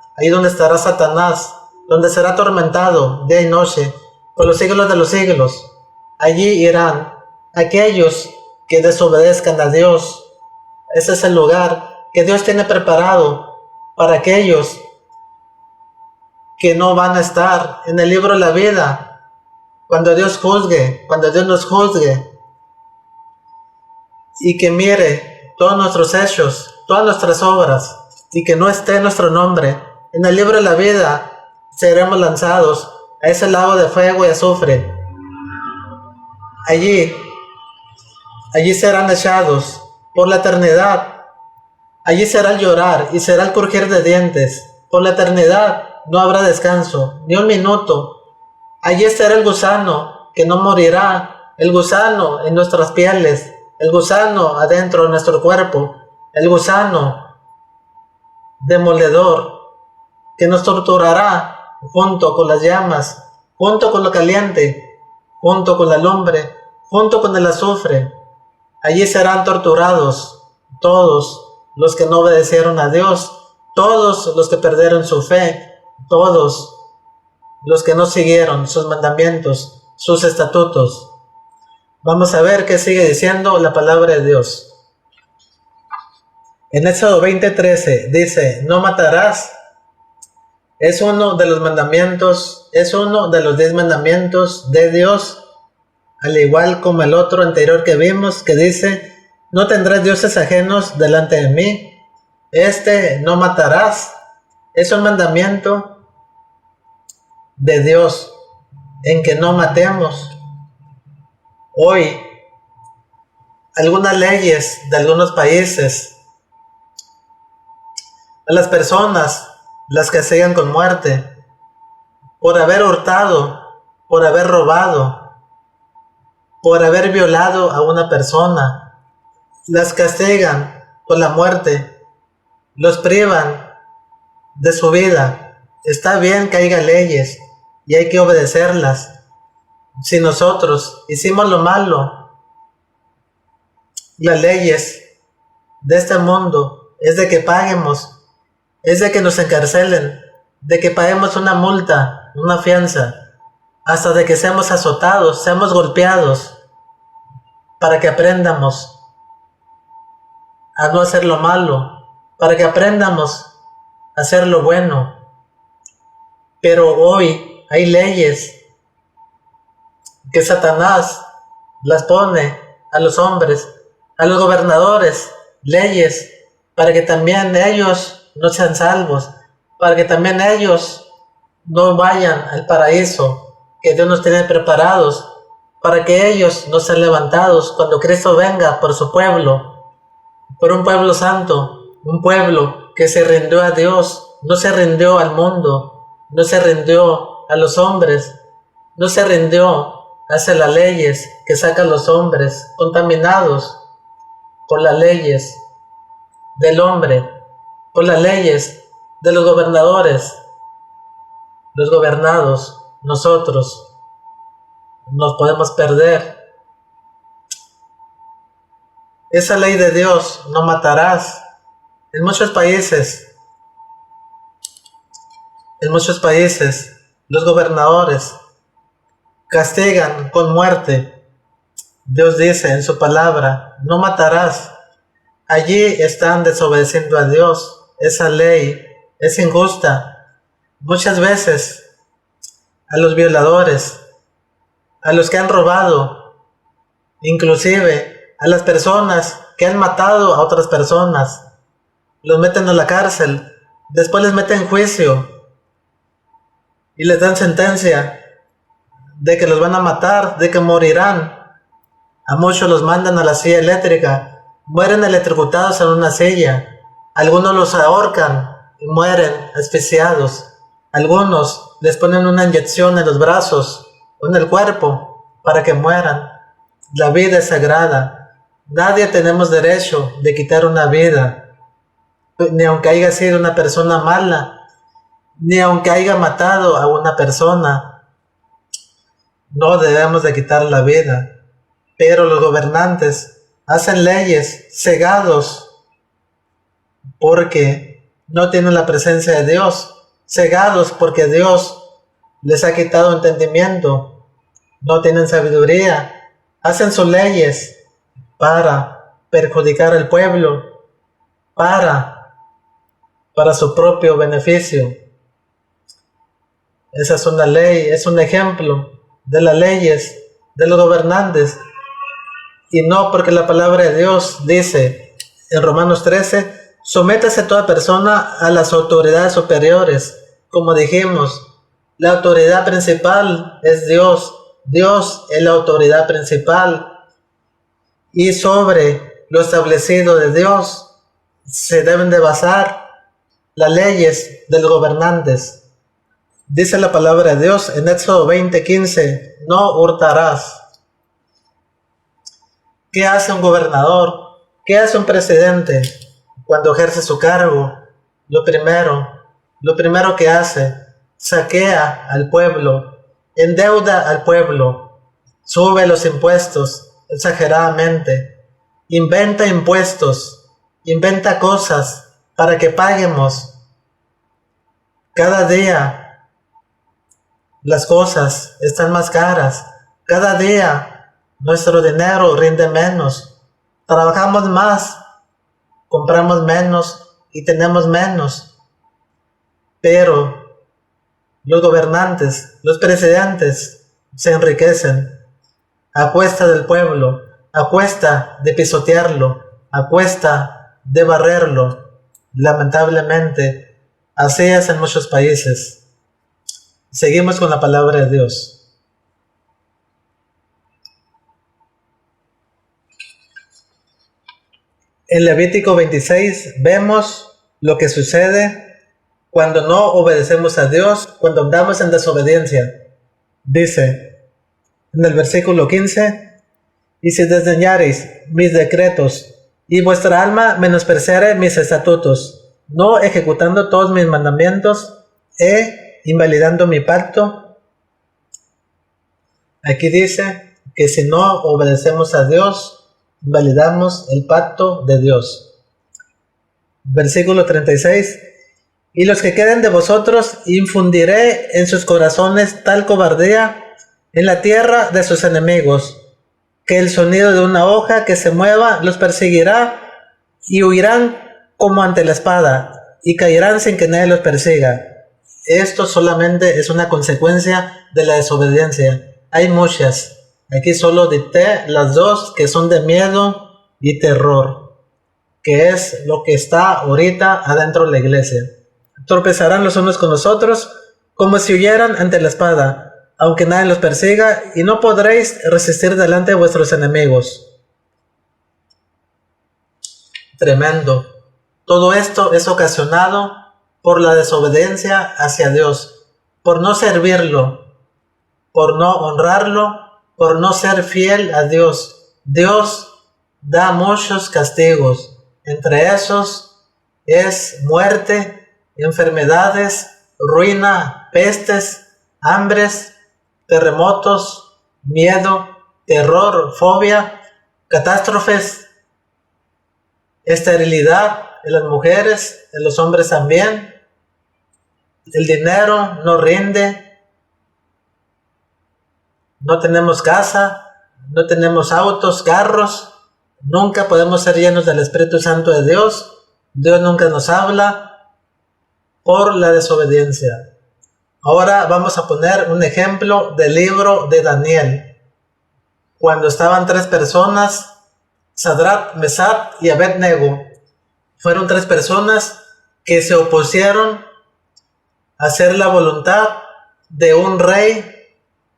Satanás, donde será atormentado día y noche por los siglos de los siglos. Allí irán aquellos que desobedezcan a Dios. Ese es el lugar que Dios tiene preparado para aquellos que no van a estar en el libro de la vida cuando Dios juzgue, cuando Dios nos juzgue y que mire todos nuestros hechos, todas nuestras obras y que no esté nuestro nombre en el libro de la vida, seremos lanzados a ese lago de fuego y azufre. Allí serán echados por la eternidad. Allí será el llorar y será el crujir de dientes. Por la eternidad no habrá descanso, ni un minuto. Allí estará el gusano que no morirá, el gusano en nuestras pieles, el gusano adentro de nuestro cuerpo, el gusano demoledor que nos torturará junto con las llamas, junto con lo caliente, junto con la lumbre, junto con el azufre. Allí serán torturados todos los que no obedecieron a Dios, todos los que perdieron su fe, todos los que no siguieron sus mandamientos, sus estatutos. Vamos a ver qué sigue diciendo la palabra de Dios. En Éxodo 20:13 dice, no matarás. Es uno de los mandamientos, es uno de los 10 mandamientos de Dios, al igual como el otro anterior que vimos, que dice, no tendrás dioses ajenos delante de mí. No matarás. Es un mandamiento de Dios en que no matemos. Hoy, algunas leyes de algunos países, a las personas las castigan con muerte por haber hurtado, por haber robado, por haber violado a una persona. Las castigan con la muerte, los privan de su vida. Está bien que haya leyes y hay que obedecerlas. Si nosotros hicimos lo malo, las leyes de este mundo es de que paguemos, es de que nos encarcelen, de que paguemos una multa, una fianza, hasta de que seamos azotados, seamos golpeados, para que aprendamos a no hacer lo malo, para que aprendamos a hacer lo bueno. Pero hoy hay leyes que Satanás las pone a los hombres, a los gobernadores, leyes para que también ellos no sean salvos, para que también ellos no vayan al paraíso que Dios nos tiene preparados, para que ellos no sean levantados cuando Cristo venga por su pueblo, por un pueblo santo, un pueblo que se rindió a Dios, no se rindió al mundo, no se rindió a los hombres, no se rindió hacia las leyes que sacan los hombres contaminados por las leyes del hombre, por las leyes de los gobernadores, los gobernados. Nosotros nos podemos perder. Esa ley de Dios, no matarás. En muchos países, los gobernadores castigan con muerte. Dios dice en su palabra, no matarás. Allí están desobedeciendo a Dios. Esa ley es injusta. Muchas veces a los violadores, a los que han robado, inclusive a las personas que han matado a otras personas, los meten a la cárcel, después les meten juicio y les dan sentencia de que los van a matar, de que morirán. A muchos los mandan a la silla eléctrica, mueren electrocutados en una silla. Algunos los ahorcan y mueren asfixiados. Algunos les ponen una inyección en los brazos o en el cuerpo para que mueran. La vida es sagrada. Nadie tenemos derecho de quitar una vida, ni aunque haya sido una persona mala, ni aunque haya matado a una persona. No debemos de quitar la vida. Pero los gobernantes hacen leyes cegados porque no tienen la presencia de Dios, cegados porque Dios les ha quitado entendimiento, no tienen sabiduría, hacen sus leyes para perjudicar al pueblo, para su propio beneficio. Esa es una ley, es un ejemplo de las leyes de los gobernantes. Y no porque la palabra de Dios dice en Romanos 13 Sométase toda persona a las autoridades superiores. Como dijimos, la autoridad principal es Dios. Dios es la autoridad principal. Y sobre lo establecido de Dios se deben de basar las leyes de los gobernantes. Dice la palabra de Dios en Éxodo 20:15, no hurtarás. ¿Qué hace un gobernador? ¿Qué hace un presidente cuando ejerce su cargo? Lo primero que hace, saquea al pueblo, endeuda al pueblo, sube los impuestos exageradamente, inventa impuestos, inventa cosas para que paguemos. Cada día las cosas están más caras, cada día nuestro dinero rinde menos, trabajamos más, compramos menos y tenemos menos. Pero los gobernantes, los presidentes se enriquecen a cuesta del pueblo, a cuesta de pisotearlo, a cuesta de barrerlo. Lamentablemente, así es en muchos países. Seguimos con la palabra de Dios. En Levítico 26 vemos lo que sucede cuando no obedecemos a Dios, cuando andamos en desobediencia. Dice en el versículo 15, y si desdeñareis mis decretos, y vuestra alma menospreciare mis estatutos, no ejecutando todos mis mandamientos, invalidando mi pacto. Aquí dice que si no obedecemos a Dios, invalidamos el pacto de Dios. Versículo 36, y los que queden de vosotros infundiré en sus corazones tal cobardía en la tierra de sus enemigos, que el sonido de una hoja que se mueva los perseguirá, y huirán como ante la espada, y caerán sin que nadie los persiga. Esto solamente es una consecuencia de la desobediencia. Hay muchas. Aquí solo dicté las dos que son de miedo y terror, que es lo que está ahorita adentro de la iglesia. Tropezarán los unos con los otros, como si huyeran ante la espada, aunque nadie los persiga, y no podréis resistir delante de vuestros enemigos. Tremendo. Todo esto es ocasionado por la desobediencia hacia Dios, por no servirlo, por no honrarlo, por no ser fiel a Dios. Dios da muchos castigos. Entre esos es muerte, enfermedades, ruina, pestes, hambres, terremotos, miedo, terror, fobia, catástrofes, esterilidad en las mujeres, en los hombres también. El dinero no rinde, no tenemos casa, no tenemos autos, carros, nunca podemos ser llenos del Espíritu Santo de Dios. Dios nunca nos habla por la desobediencia. Ahora vamos a poner un ejemplo del libro de Daniel. Cuando estaban tres personas, Sadrach, Mesach y Abed-nego, fueron tres personas que se opusieron a hacer la voluntad de un rey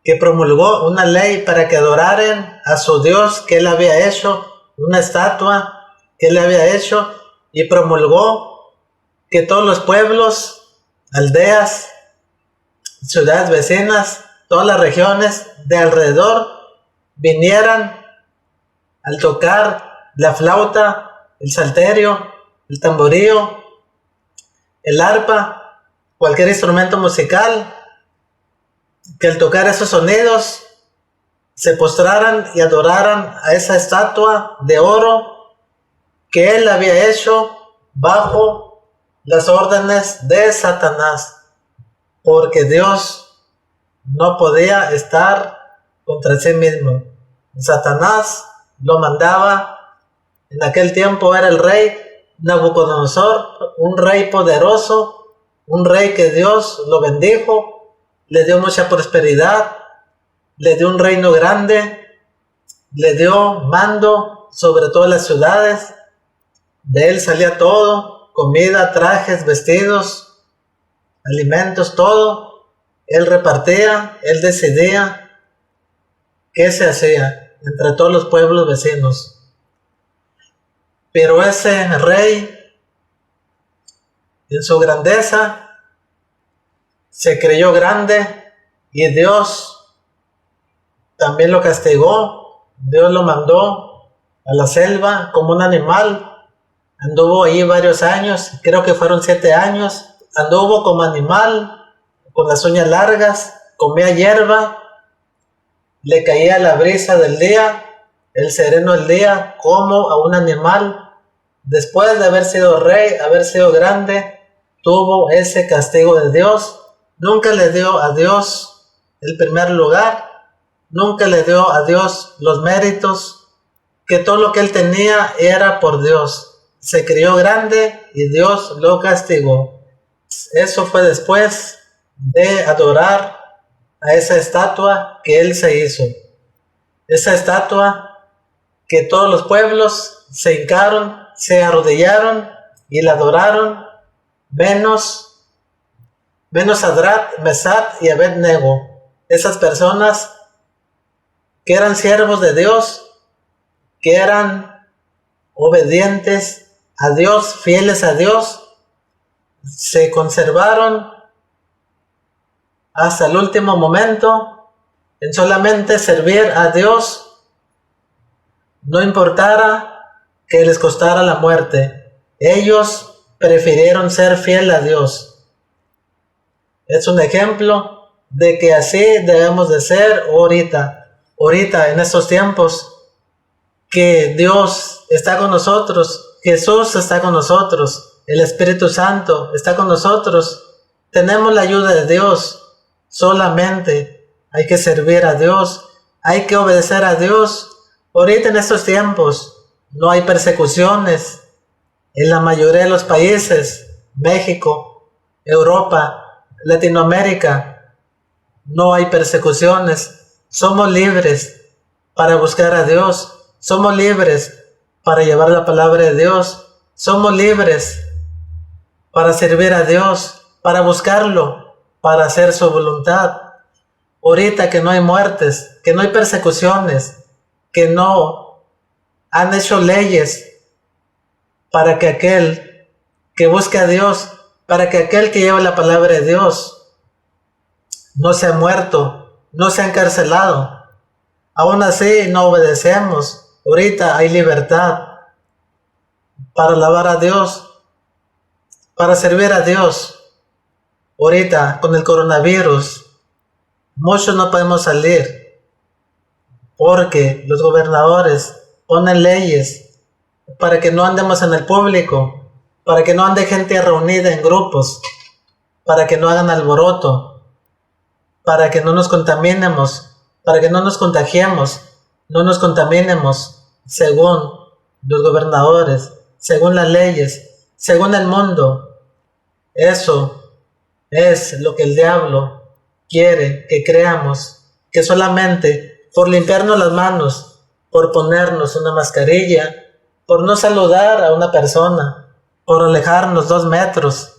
que promulgó una ley para que adoraran a su Dios que él había hecho, una estatua que él había hecho, y promulgó que todos los pueblos, aldeas, ciudades vecinas, todas las regiones de alrededor vinieran al tocar la flauta, el salterio, el tamborío, el arpa, cualquier instrumento musical, que al tocar esos sonidos se postraran y adoraran a esa estatua de oro que él había hecho bajo las órdenes de Satanás, porque Dios no podía estar contra sí mismo. Satanás lo mandaba. En aquel tiempo era el rey Nabucodonosor, un rey poderoso, un rey que Dios lo bendijo, le dio mucha prosperidad, le dio un reino grande, le dio mando sobre todas las ciudades, de él salía todo, comida, trajes, vestidos, alimentos, todo. Él repartía, él decidía qué se hacía entre todos los pueblos vecinos. Pero ese rey, en su grandeza, se creyó grande y Dios también lo castigó. Dios lo mandó a la selva como un animal. Anduvo ahí varios años, creo que fueron 7 años. Anduvo como animal, con las uñas largas, comía hierba, le caía la brisa del día, el sereno del día, como a un animal. Después de haber sido rey, haber sido grande, tuvo ese castigo de Dios. Nunca le dio a Dios el primer lugar, nunca le dio a Dios los méritos, que todo lo que él tenía era por Dios. Se crió grande y Dios lo castigó. Eso fue después de adorar a esa estatua que él se hizo. Esa estatua que todos los pueblos se hincaron, se arrodillaron y la adoraron, menos Sadrat, Mesach y Abed-Nego. Esas personas que eran siervos de Dios, que eran obedientes a Dios, fieles a Dios, se conservaron hasta el último momento en solamente servir a Dios, no importara que les costara la muerte. Ellos prefirieron ser fieles a Dios. Es un ejemplo de que así debemos de ser ahorita en estos tiempos, que Dios está con nosotros, Jesús está con nosotros, el Espíritu Santo está con nosotros. Tenemos la ayuda de Dios. Solamente hay que servir a Dios, hay que obedecer a Dios. Ahorita en estos tiempos no hay persecuciones en la mayoría de los países, México, Europa, Latinoamérica, no hay persecuciones. Somos libres para buscar a Dios, somos libres para llevar la palabra de Dios, somos libres para servir a Dios, para buscarlo, para hacer su voluntad. Ahorita que no hay muertes, que no hay persecuciones, que no han hecho leyes para que aquel que busque a Dios, para que aquel que lleva la palabra de Dios no sea muerto, no sea encarcelado. Aún así no obedecemos. Ahorita hay libertad para alabar a Dios, para servir a Dios. Ahorita con el coronavirus, muchos no podemos salir porque los gobernadores ponen leyes para que no andemos en el público, para que no ande gente reunida en grupos, para que no hagan alboroto, para que no nos contaminemos, para que no nos contagiemos, no nos contaminemos según los gobernadores, según las leyes, según el mundo. Eso es lo que el diablo quiere que creamos, que solamente por limpiarnos las manos, por ponernos una mascarilla, por no saludar a una persona, por alejarnos 2 metros,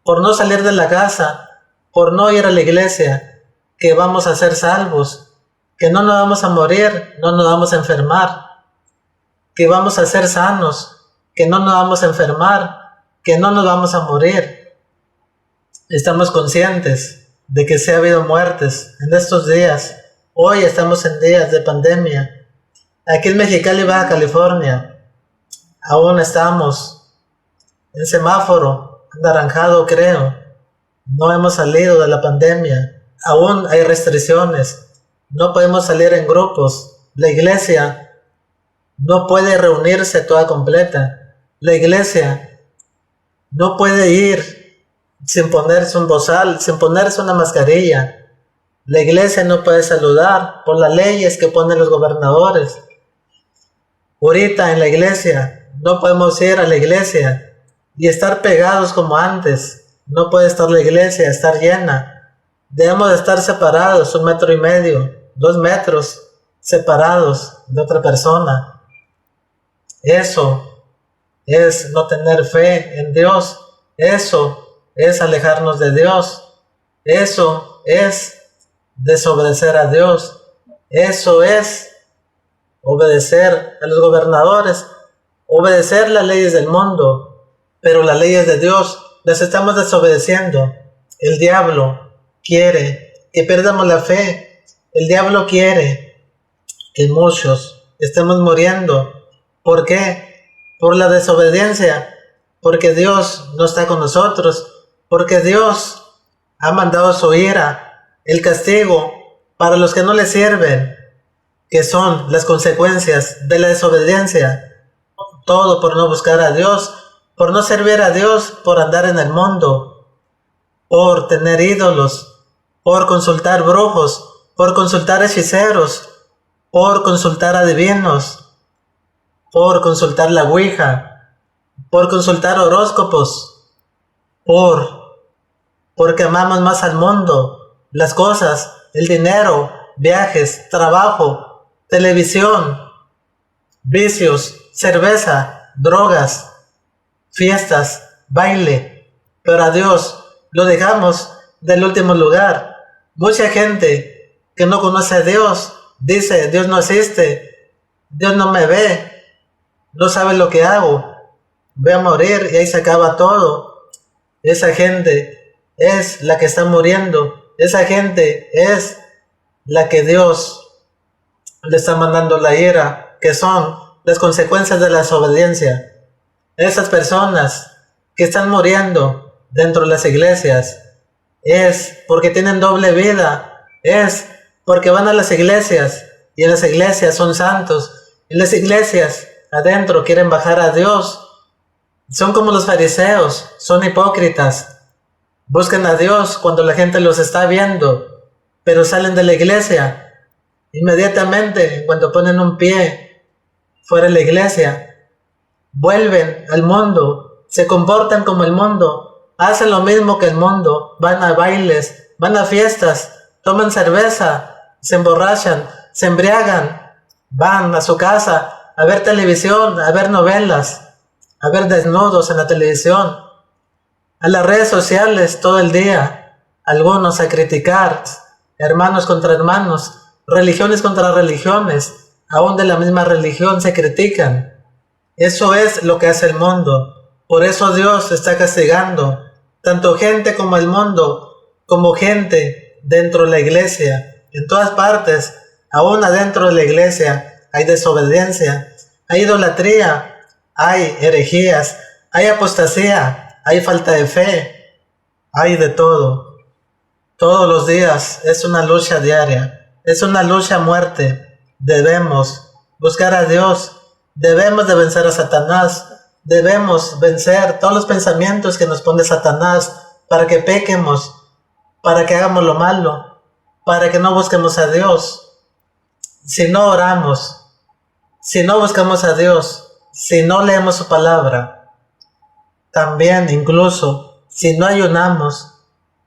por no salir de la casa, por no ir a la iglesia, que vamos a ser salvos, que no nos vamos a morir, no nos vamos a enfermar, que vamos a ser sanos, que no nos vamos a enfermar, que no nos vamos a morir. Estamos conscientes de que sí ha habido muertes en estos días. Hoy estamos en días de pandemia. Aquí en Mexicali, Baja California, aún estamos en semáforo anaranjado, creo. No hemos salido de la pandemia. Aún hay restricciones. No podemos salir en grupos. La iglesia no puede reunirse toda completa. La iglesia no puede ir sin ponerse un bozal, sin ponerse una mascarilla. La iglesia no puede saludar por las leyes que ponen los gobernadores. Ahorita en la iglesia no podemos ir a la iglesia y estar pegados como antes. No puede estar la iglesia, estar llena. Debemos de estar separados 1,5 metros, 2 metros separados de otra persona. Eso es no tener fe en Dios, eso es alejarnos de Dios, eso es desobedecer a Dios, eso es obedecer a los gobernadores, obedecer las leyes del mundo, pero las leyes de Dios las estamos desobedeciendo. El diablo quiere que perdamos la fe, el diablo quiere que muchos estemos muriendo. ¿Por qué? Por la desobediencia, porque Dios no está con nosotros, porque Dios ha mandado su ira, el castigo para los que no le sirven, que son las consecuencias de la desobediencia. Todo por no buscar a Dios, por no servir a Dios, por andar en el mundo, por tener ídolos, por consultar brujos, por consultar hechiceros, por consultar adivinos, por consultar la ouija, por consultar horóscopos, porque amamos más al mundo, las cosas, el dinero, viajes, trabajo, televisión, vicios, cerveza, drogas, fiestas, baile, pero a Dios lo dejamos del último lugar. Mucha gente que no conoce a Dios dice: Dios no existe, Dios no me ve, no sabe lo que hago, voy a morir y ahí se acaba todo. Esa gente es la que está muriendo, esa gente es la que Dios le está mandando la ira, que son las consecuencias de la desobediencia. Esas personas que están muriendo dentro de las iglesias es porque tienen doble vida, es porque van a las iglesias y en las iglesias son santos, en las iglesias adentro quieren bajar a Dios, son como los fariseos, son hipócritas, buscan a Dios cuando la gente los está viendo, pero salen de la iglesia inmediatamente cuando ponen un pie fuera de la iglesia, vuelven al mundo, se comportan como el mundo, hacen lo mismo que el mundo, van a bailes, van a fiestas, toman cerveza, se emborrachan, se embriagan, van a su casa a ver televisión, a ver novelas, a ver desnudos en la televisión, a las redes sociales todo el día, algunos a criticar, hermanos contra hermanos, religiones contra religiones, aún de la misma religión se critican. Eso es lo que hace el mundo. Por eso Dios está castigando tanto gente como el mundo, como gente dentro de la iglesia. En todas partes, aún adentro de la iglesia, hay desobediencia, hay idolatría, hay herejías, hay apostasía, hay falta de fe, hay de todo. Todos los días es una lucha diaria. Es una lucha a muerte. Debemos buscar a Dios. Debemos de vencer a Satanás. Debemos vencer todos los pensamientos que nos pone Satanás para que pequemos, para que hagamos lo malo, para que no busquemos a Dios. Si no oramos, si no buscamos a Dios, si no leemos su palabra, también incluso si no ayunamos,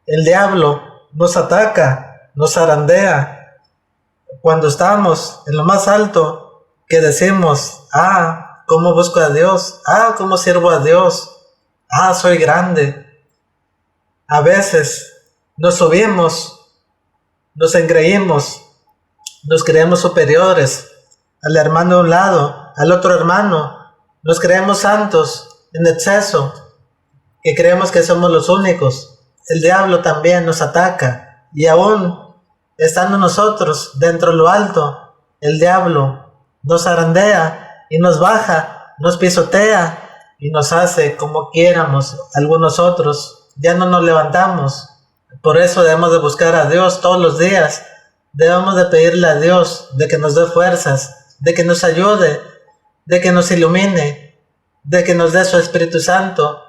el diablo nos ataca, nos zarandea. Cuando estamos en lo más alto, que decimos: ¿cómo busco a Dios? ¿Cómo sirvo a Dios? Soy grande. A veces nos subimos, nos engreímos, nos creemos superiores al hermano de un lado, al otro hermano. Nos creemos santos en exceso, que creemos que somos los únicos. El diablo también nos ataca, y aún estando nosotros dentro de lo alto, el diablo nos zarandea y nos baja, nos pisotea y nos hace como quiéramos. Algunos otros ya no nos levantamos. Por eso debemos de buscar a Dios todos los días. Debemos de pedirle a Dios de que nos dé fuerzas, de que nos ayude, de que nos ilumine, de que nos dé su Espíritu Santo,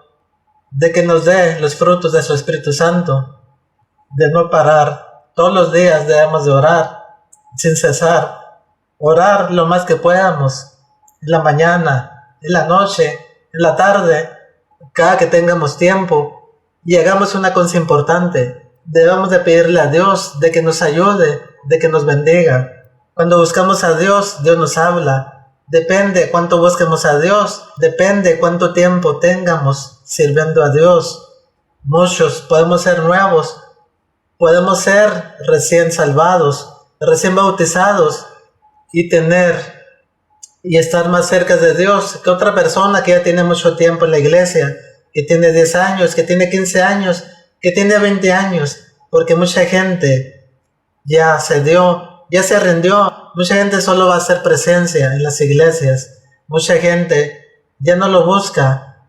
de que nos dé los frutos de su Espíritu Santo, de no parar. Todos los días debemos de orar sin cesar, orar lo más que podamos, en la mañana, en la noche, en la tarde, cada que tengamos tiempo, y hagamos una cosa importante: debemos de pedirle a Dios de que nos ayude, de que nos bendiga. Cuando buscamos a Dios, Dios nos habla. depende cuánto busquemos a Dios, depende cuánto tiempo tengamos sirviendo a Dios. Muchos podemos ser nuevos, podemos ser recién salvados, recién bautizados y estar más cerca de Dios que otra persona que ya tiene mucho tiempo en la iglesia, que tiene 10 años, que tiene 15 años, que tiene 20 años, porque mucha gente ya se rindió, mucha gente solo va a hacer presencia en las iglesias, mucha gente ya no lo busca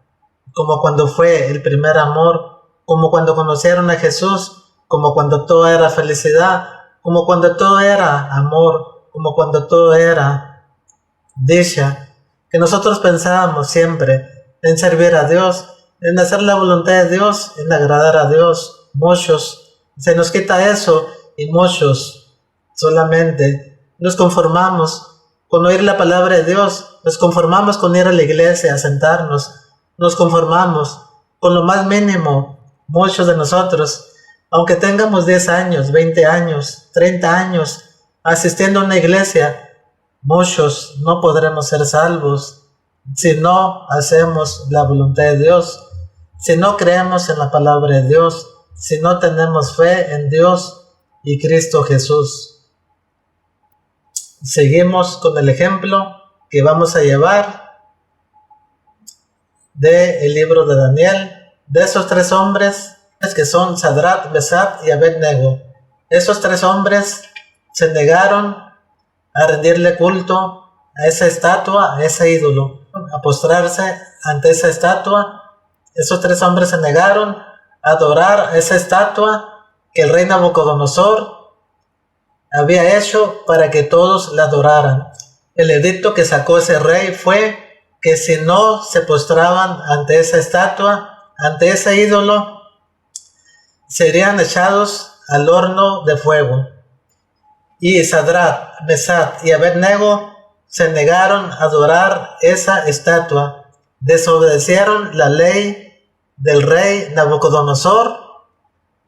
como cuando fue el primer amor, como cuando conocieron a Jesús, como cuando todo era felicidad, como cuando todo era amor, como cuando todo era dicha, que nosotros pensábamos siempre en servir a Dios, en hacer la voluntad de Dios, en agradar a Dios. Muchos se nos quita eso y muchos solamente nos conformamos con oír la palabra de Dios, nos conformamos con ir a la iglesia, a sentarnos, nos conformamos con lo más mínimo. Muchos de nosotros, aunque tengamos 10 años, 20 años, 30 años asistiendo a una iglesia, muchos no podremos ser salvos si no hacemos la voluntad de Dios, si no creemos en la palabra de Dios, si no tenemos fe en Dios y Cristo Jesús. Seguimos con el ejemplo que vamos a llevar del libro de Daniel, de esos 3 hombres que son Sadrach, Mesach y Abed-Nego. Esos 3 hombres se negaron a rendirle culto a esa estatua, a ese ídolo, a postrarse ante esa estatua. Esos 3 hombres se negaron a adorar a esa estatua que el rey Nabucodonosor había hecho para que todos la adoraran. El edicto que sacó ese rey fue que si no se postraban ante esa estatua, ante ese ídolo, serían echados al horno de fuego. Y Sadrach, Mesach y Abed-Nego se negaron a adorar esa estatua, desobedecieron la ley del rey Nabucodonosor,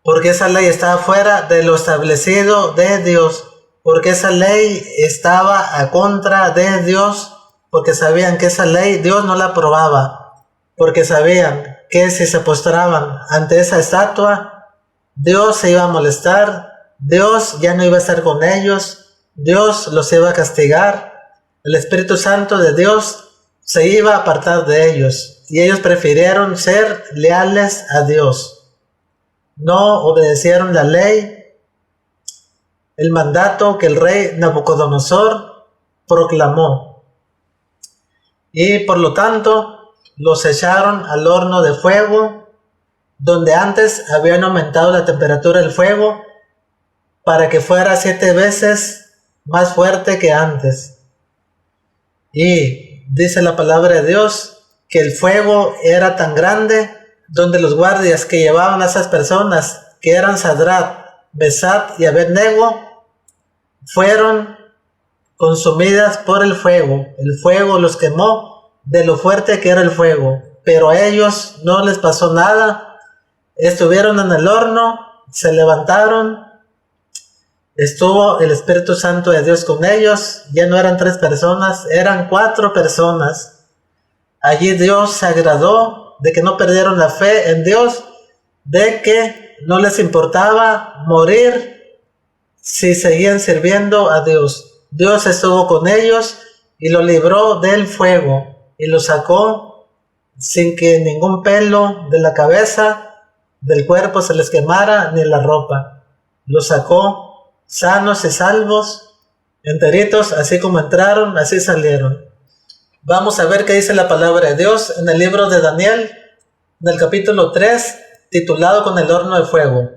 porque esa ley estaba fuera de lo establecido de Dios, porque esa ley estaba a contra de Dios, porque sabían que esa ley Dios no la aprobaba, porque sabían que si se postraban ante esa estatua, Dios se iba a molestar, Dios ya no iba a estar con ellos, Dios los iba a castigar, el Espíritu Santo de Dios se iba a apartar de ellos, y ellos prefirieron ser leales a Dios. No obedecieron la ley, el mandato que el rey Nabucodonosor proclamó, y por lo tanto los echaron al horno de fuego, donde antes habían aumentado la temperatura del fuego para que fuera 7 veces más fuerte que antes. Y dice la palabra de Dios que el fuego era tan grande, donde los guardias que llevaban a esas personas, que eran Sadrach, Mesach y Abed-Nego, fueron consumidas por el fuego los quemó de lo fuerte que era el fuego, pero a ellos no les pasó nada, estuvieron en el horno, se levantaron, estuvo el Espíritu Santo de Dios con ellos, ya no eran 3 personas, eran 4 personas. Allí Dios se agradó de que no perdieron la fe en Dios, de que no les importaba morir si seguían sirviendo a Dios. Dios estuvo con ellos y lo libró del fuego y lo sacó sin que ningún pelo de la cabeza, del cuerpo se les quemara ni la ropa. Lo sacó sanos y salvos, enteritos, así como entraron, así salieron. Vamos a ver qué dice la palabra de Dios en el libro de Daniel, en el capítulo 3, titulado Con el horno de fuego.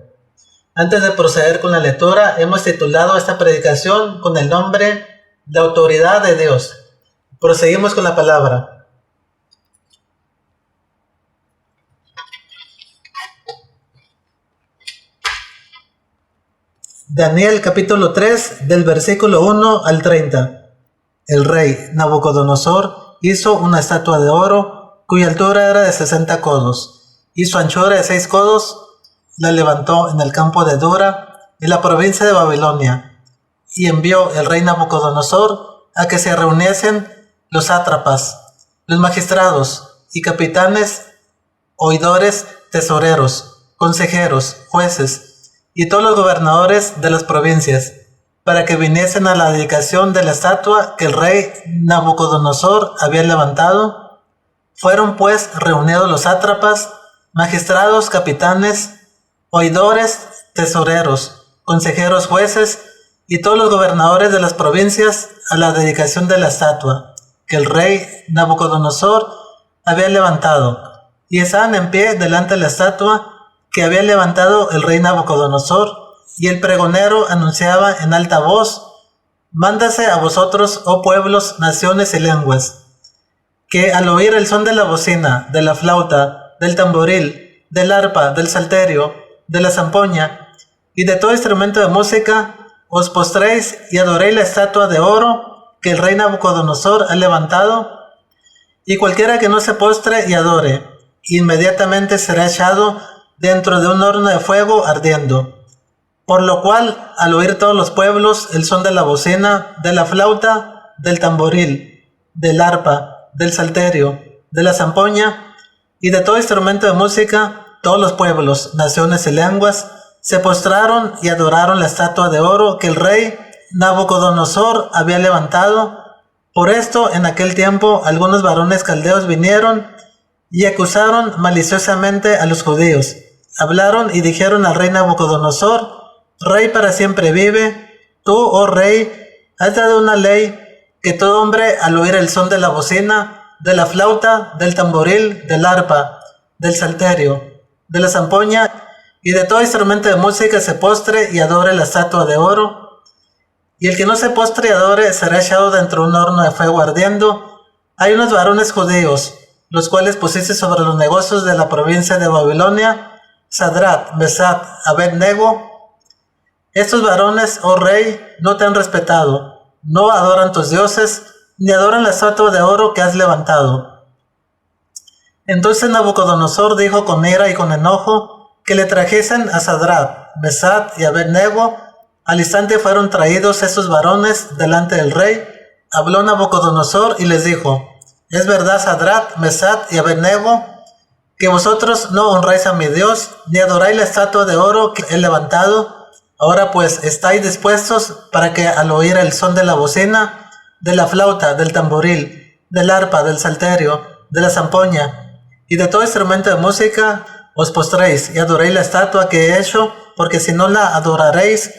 Antes de proceder con la lectura, hemos titulado esta predicación con el nombre La autoridad de Dios. Proseguimos con la palabra. Daniel capítulo 3 del versículo 1 al 30. El rey Nabucodonosor hizo una estatua de oro cuya altura era de 60 codos y su anchura de 6 codos. La levantó en el campo de Dura, en la provincia de Babilonia, y envió el rey Nabucodonosor a que se reuniesen los sátrapas, los magistrados y capitanes, oidores, tesoreros, consejeros, jueces y todos los gobernadores de las provincias, para que viniesen a la dedicación de la estatua que el rey Nabucodonosor había levantado. Fueron pues reunidos los sátrapas, magistrados, capitanes, oidores, tesoreros, consejeros, jueces y todos los gobernadores de las provincias a la dedicación de la estatua que el rey Nabucodonosor había levantado, y estaban en pie delante de la estatua que había levantado el rey Nabucodonosor, y el pregonero anunciaba en alta voz: mándase a vosotros, oh pueblos, naciones y lenguas, que al oír el son de la bocina, de la flauta, del tamboril, del arpa, del salterio, de la zampoña y de todo instrumento de música, os postréis y adoréis la estatua de oro que el rey Nabucodonosor ha levantado, y cualquiera que no se postre y adore, inmediatamente será echado dentro de un horno de fuego ardiendo. Por lo cual, al oír todos los pueblos el son de la bocina, de la flauta, del tamboril, del arpa, del salterio, de la zampoña y de todo instrumento de música, todos los pueblos, naciones y lenguas se postraron y adoraron la estatua de oro que el rey Nabucodonosor había levantado. Por esto, en aquel tiempo, algunos varones caldeos vinieron y acusaron maliciosamente a los judíos. Hablaron y dijeron al rey Nabucodonosor: Rey para siempre vive, tú, oh rey, has dado una ley que todo hombre al oír el son de la bocina, de la flauta, del tamboril, del arpa, del salterio, de la zampoña y de todo instrumento de música se postre y adore la estatua de oro. Y el que no se postre y adore será echado dentro de un horno de fuego ardiendo. Hay unos varones judíos, los cuales pusiste sobre los negocios de la provincia de Babilonia, Sadrat, Mesat, Abed-nego. Estos varones, oh rey, no te han respetado, no adoran tus dioses, ni adoran la estatua de oro que has levantado. Entonces Nabucodonosor dijo con ira y con enojo que le trajesen a Sadrat, Mesat y Abed-nego. Al instante fueron traídos estos varones delante del rey. Habló Nabucodonosor y les dijo: es verdad, Sadrat, Mesat y Abed-nego, que vosotros no honráis a mi Dios, ni adoráis la estatua de oro que he levantado. Ahora pues, ¿estáis dispuestos para que al oír el son de la bocina, de la flauta, del tamboril, del arpa, del salterio, de la zampoña y de todo instrumento de música, os postréis y adoréis la estatua que he hecho? Porque si no la adoraréis,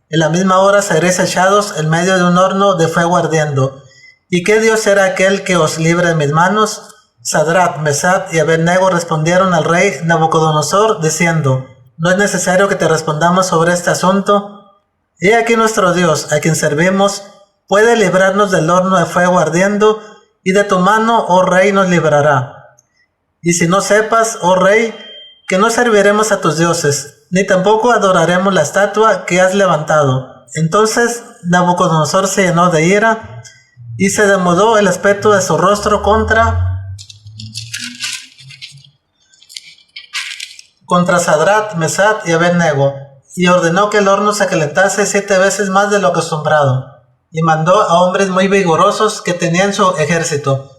en la misma hora seréis echados en medio de un horno de fuego ardiendo. ¿Y qué Dios será aquel que os libre de mis manos? Sadrat, Mesat y Abed-nego respondieron al rey Nabucodonosor diciendo: no es necesario que te respondamos sobre este asunto. He aquí nuestro Dios, a quien servimos, puede librarnos del horno de fuego ardiendo, y de tu mano, oh rey, nos librará. Y si no sepas, oh rey, que no serviremos a tus dioses, ni tampoco adoraremos la estatua que has levantado. Entonces Nabucodonosor se llenó de ira, y se demudó el aspecto de su rostro contra Sadrat, Mesat y Abed-nego, y ordenó que el horno se calentase 7 veces más de lo acostumbrado, y mandó a hombres muy vigorosos que tenían su ejército,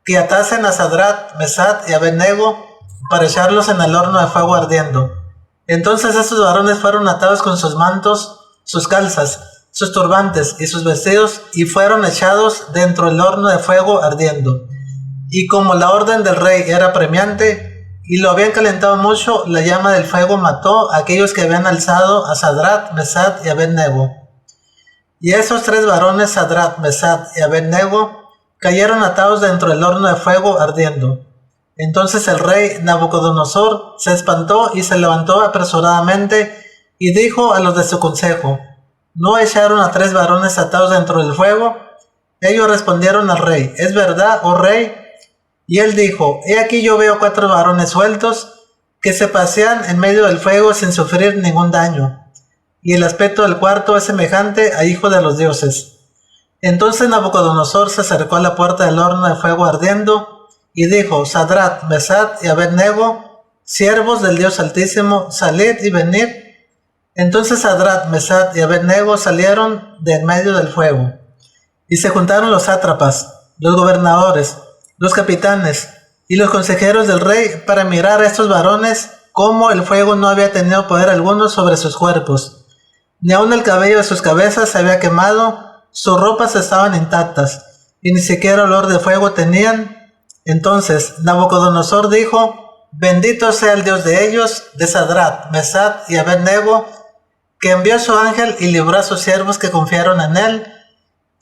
que atasen a Sadrat, Mesat y Abed-nego para echarlos en el horno de fuego ardiendo. Entonces esos varones fueron atados con sus mantos, sus calzas, sus turbantes y sus vestidos, y fueron echados dentro del horno de fuego ardiendo. Y como la orden del rey era premiante, y lo habían calentado mucho, la llama del fuego mató a aquellos que habían alzado a Sadrat, Mesat y Abed-nego. Y esos 3 varones, Sadrat, Mesat y Abed-nego, cayeron atados dentro del horno de fuego ardiendo. Entonces el rey Nabucodonosor se espantó y se levantó apresuradamente y dijo a los de su consejo: ¿no echaron a 3 varones atados dentro del fuego? Ellos respondieron al rey: es verdad, oh rey. Y él dijo: he aquí yo veo 4 varones sueltos que se pasean en medio del fuego sin sufrir ningún daño, y el aspecto del cuarto es semejante a hijo de los dioses. Entonces Nabucodonosor se acercó a la puerta del horno de fuego ardiendo y dijo: Sadrat, Mesat y Abed-nego, siervos del Dios Altísimo, salid y venid. Entonces Sadrat, Mesat y Abed-nego salieron de en medio del fuego, y se juntaron los sátrapas, los gobernadores, los capitanes y los consejeros del rey para mirar a estos varones cómo el fuego no había tenido poder alguno sobre sus cuerpos, ni aun el cabello de sus cabezas se había quemado, sus ropas estaban intactas, y ni siquiera olor de fuego tenían. Entonces Nabucodonosor dijo: bendito sea el Dios de ellos, de Sadrach, Mesach y Abed-nego, que envió su ángel y libró a sus siervos que confiaron en él,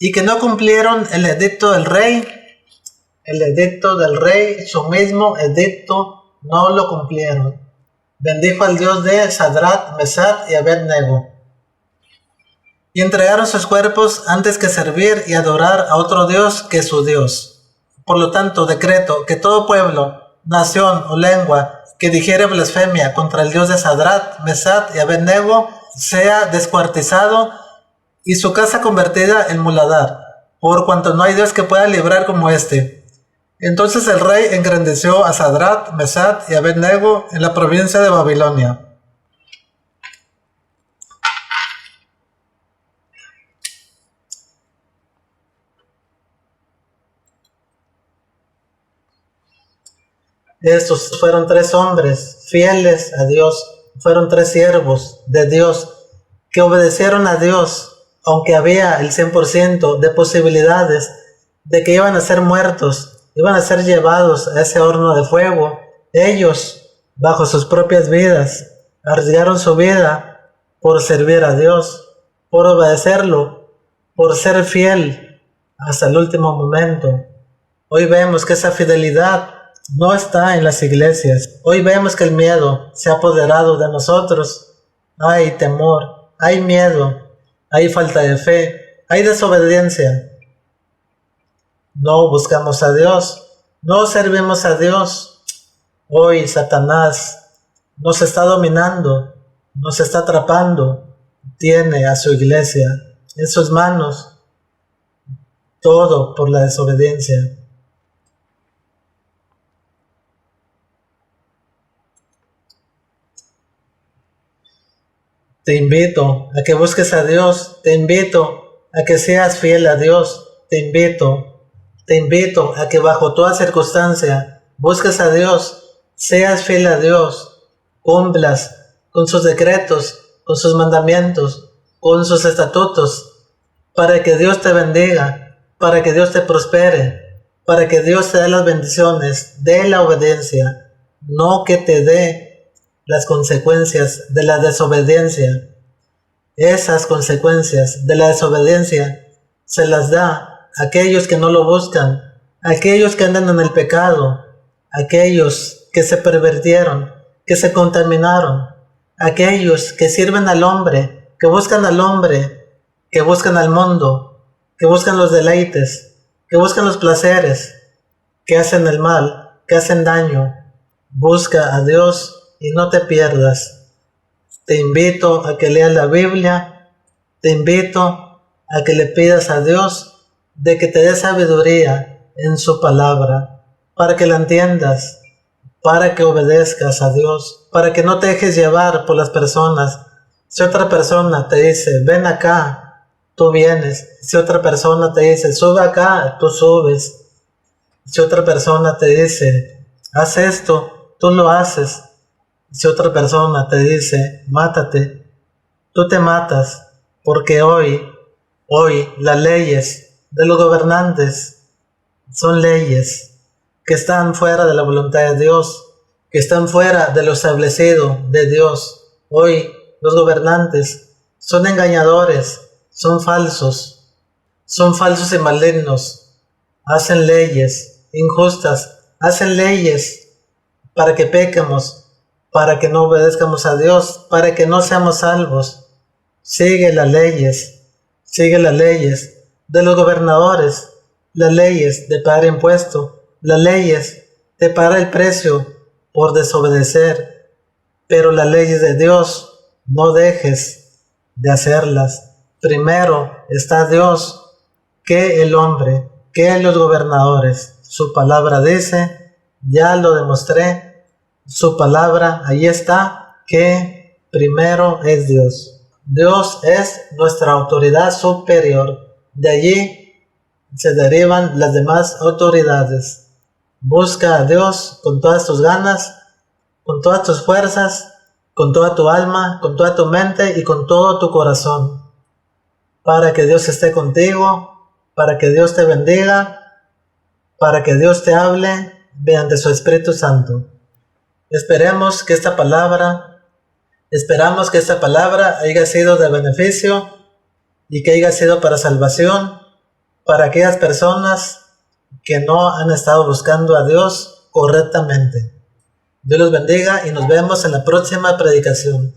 y que no cumplieron el edicto del rey, su mismo edicto no lo cumplieron. Bendijo al Dios de Sadrach, Mesach y Abed-nego. Y entregaron sus cuerpos antes que servir y adorar a otro Dios que su Dios. Por lo tanto, decreto que todo pueblo, nación o lengua que dijere blasfemia contra el Dios de Sadrach, Mesach y Abed-nego sea descuartizado y su casa convertida en muladar, por cuanto no hay Dios que pueda librar como este. Entonces el rey engrandeció a Sadrach, Mesach y Abed-nego en la provincia de Babilonia. Estos fueron 3 hombres fieles a Dios, fueron 3 siervos de Dios que obedecieron a Dios, aunque había el 100% de posibilidades de que iban a ser muertos, iban a ser llevados a ese horno de fuego. Ellos, bajo sus propias vidas, arriesgaron su vida por servir a Dios, por obedecerlo, por ser fiel hasta el último momento. Hoy vemos que esa fidelidad no está en las iglesias. Hoy vemos que el miedo se ha apoderado de nosotros. Hay temor, hay miedo, hay falta de fe, hay desobediencia. No buscamos a Dios, no servimos a Dios. Hoy Satanás nos está dominando, nos está atrapando, tiene a su iglesia en sus manos, todo por la desobediencia. Te invito a que busques a Dios, te invito a que seas fiel a Dios, te invito a que bajo toda circunstancia busques a Dios, seas fiel a Dios, cumplas con sus decretos, con sus mandamientos, con sus estatutos, para que Dios te bendiga, para que Dios te prospere, para que Dios te dé las bendiciones de la obediencia, no que te dé las consecuencias de la desobediencia. Esas consecuencias de la desobediencia se las da a aquellos que no lo buscan, a aquellos que andan en el pecado, a aquellos que se pervirtieron, que se contaminaron, a aquellos que sirven al hombre, que buscan al mundo, que buscan los deleites, que buscan los placeres, que hacen el mal, que hacen daño. Busca a Dios y no te pierdas. Te invito a que leas la Biblia, te invito a que le pidas a Dios de que te dé sabiduría en su palabra, para que la entiendas, para que obedezcas a Dios, para que no te dejes llevar por las personas. Si otra persona te dice, ven acá, tú vienes. Si otra persona te dice, sube acá, tú subes. Si otra persona te dice, haz esto, tú lo haces. Si otra persona te dice, mátate, tú te matas, porque hoy las leyes de los gobernantes son leyes que están fuera de la voluntad de Dios, que están fuera de lo establecido de Dios. Hoy los gobernantes son engañadores, son falsos y malignos, hacen leyes injustas, hacen leyes para que pequemos, para que no obedezcamos a Dios, para que no seamos salvos. Sigue las leyes de los gobernadores, las leyes de pagar impuestos, las leyes de pagar el precio por desobedecer, pero las leyes de Dios no dejes de hacerlas. Primero está Dios que el hombre, que los gobernadores. Su palabra dice, ya lo demostré, su palabra, ahí está, que primero es Dios. Dios es nuestra autoridad superior. De allí se derivan las demás autoridades. Busca a Dios con todas tus ganas, con todas tus fuerzas, con toda tu alma, con toda tu mente y con todo tu corazón, para que Dios esté contigo, para que Dios te bendiga, para que Dios te hable mediante su Espíritu Santo. Esperamos que esta palabra haya sido de beneficio y que haya sido para salvación para aquellas personas que no han estado buscando a Dios correctamente. Dios los bendiga y nos vemos en la próxima predicación.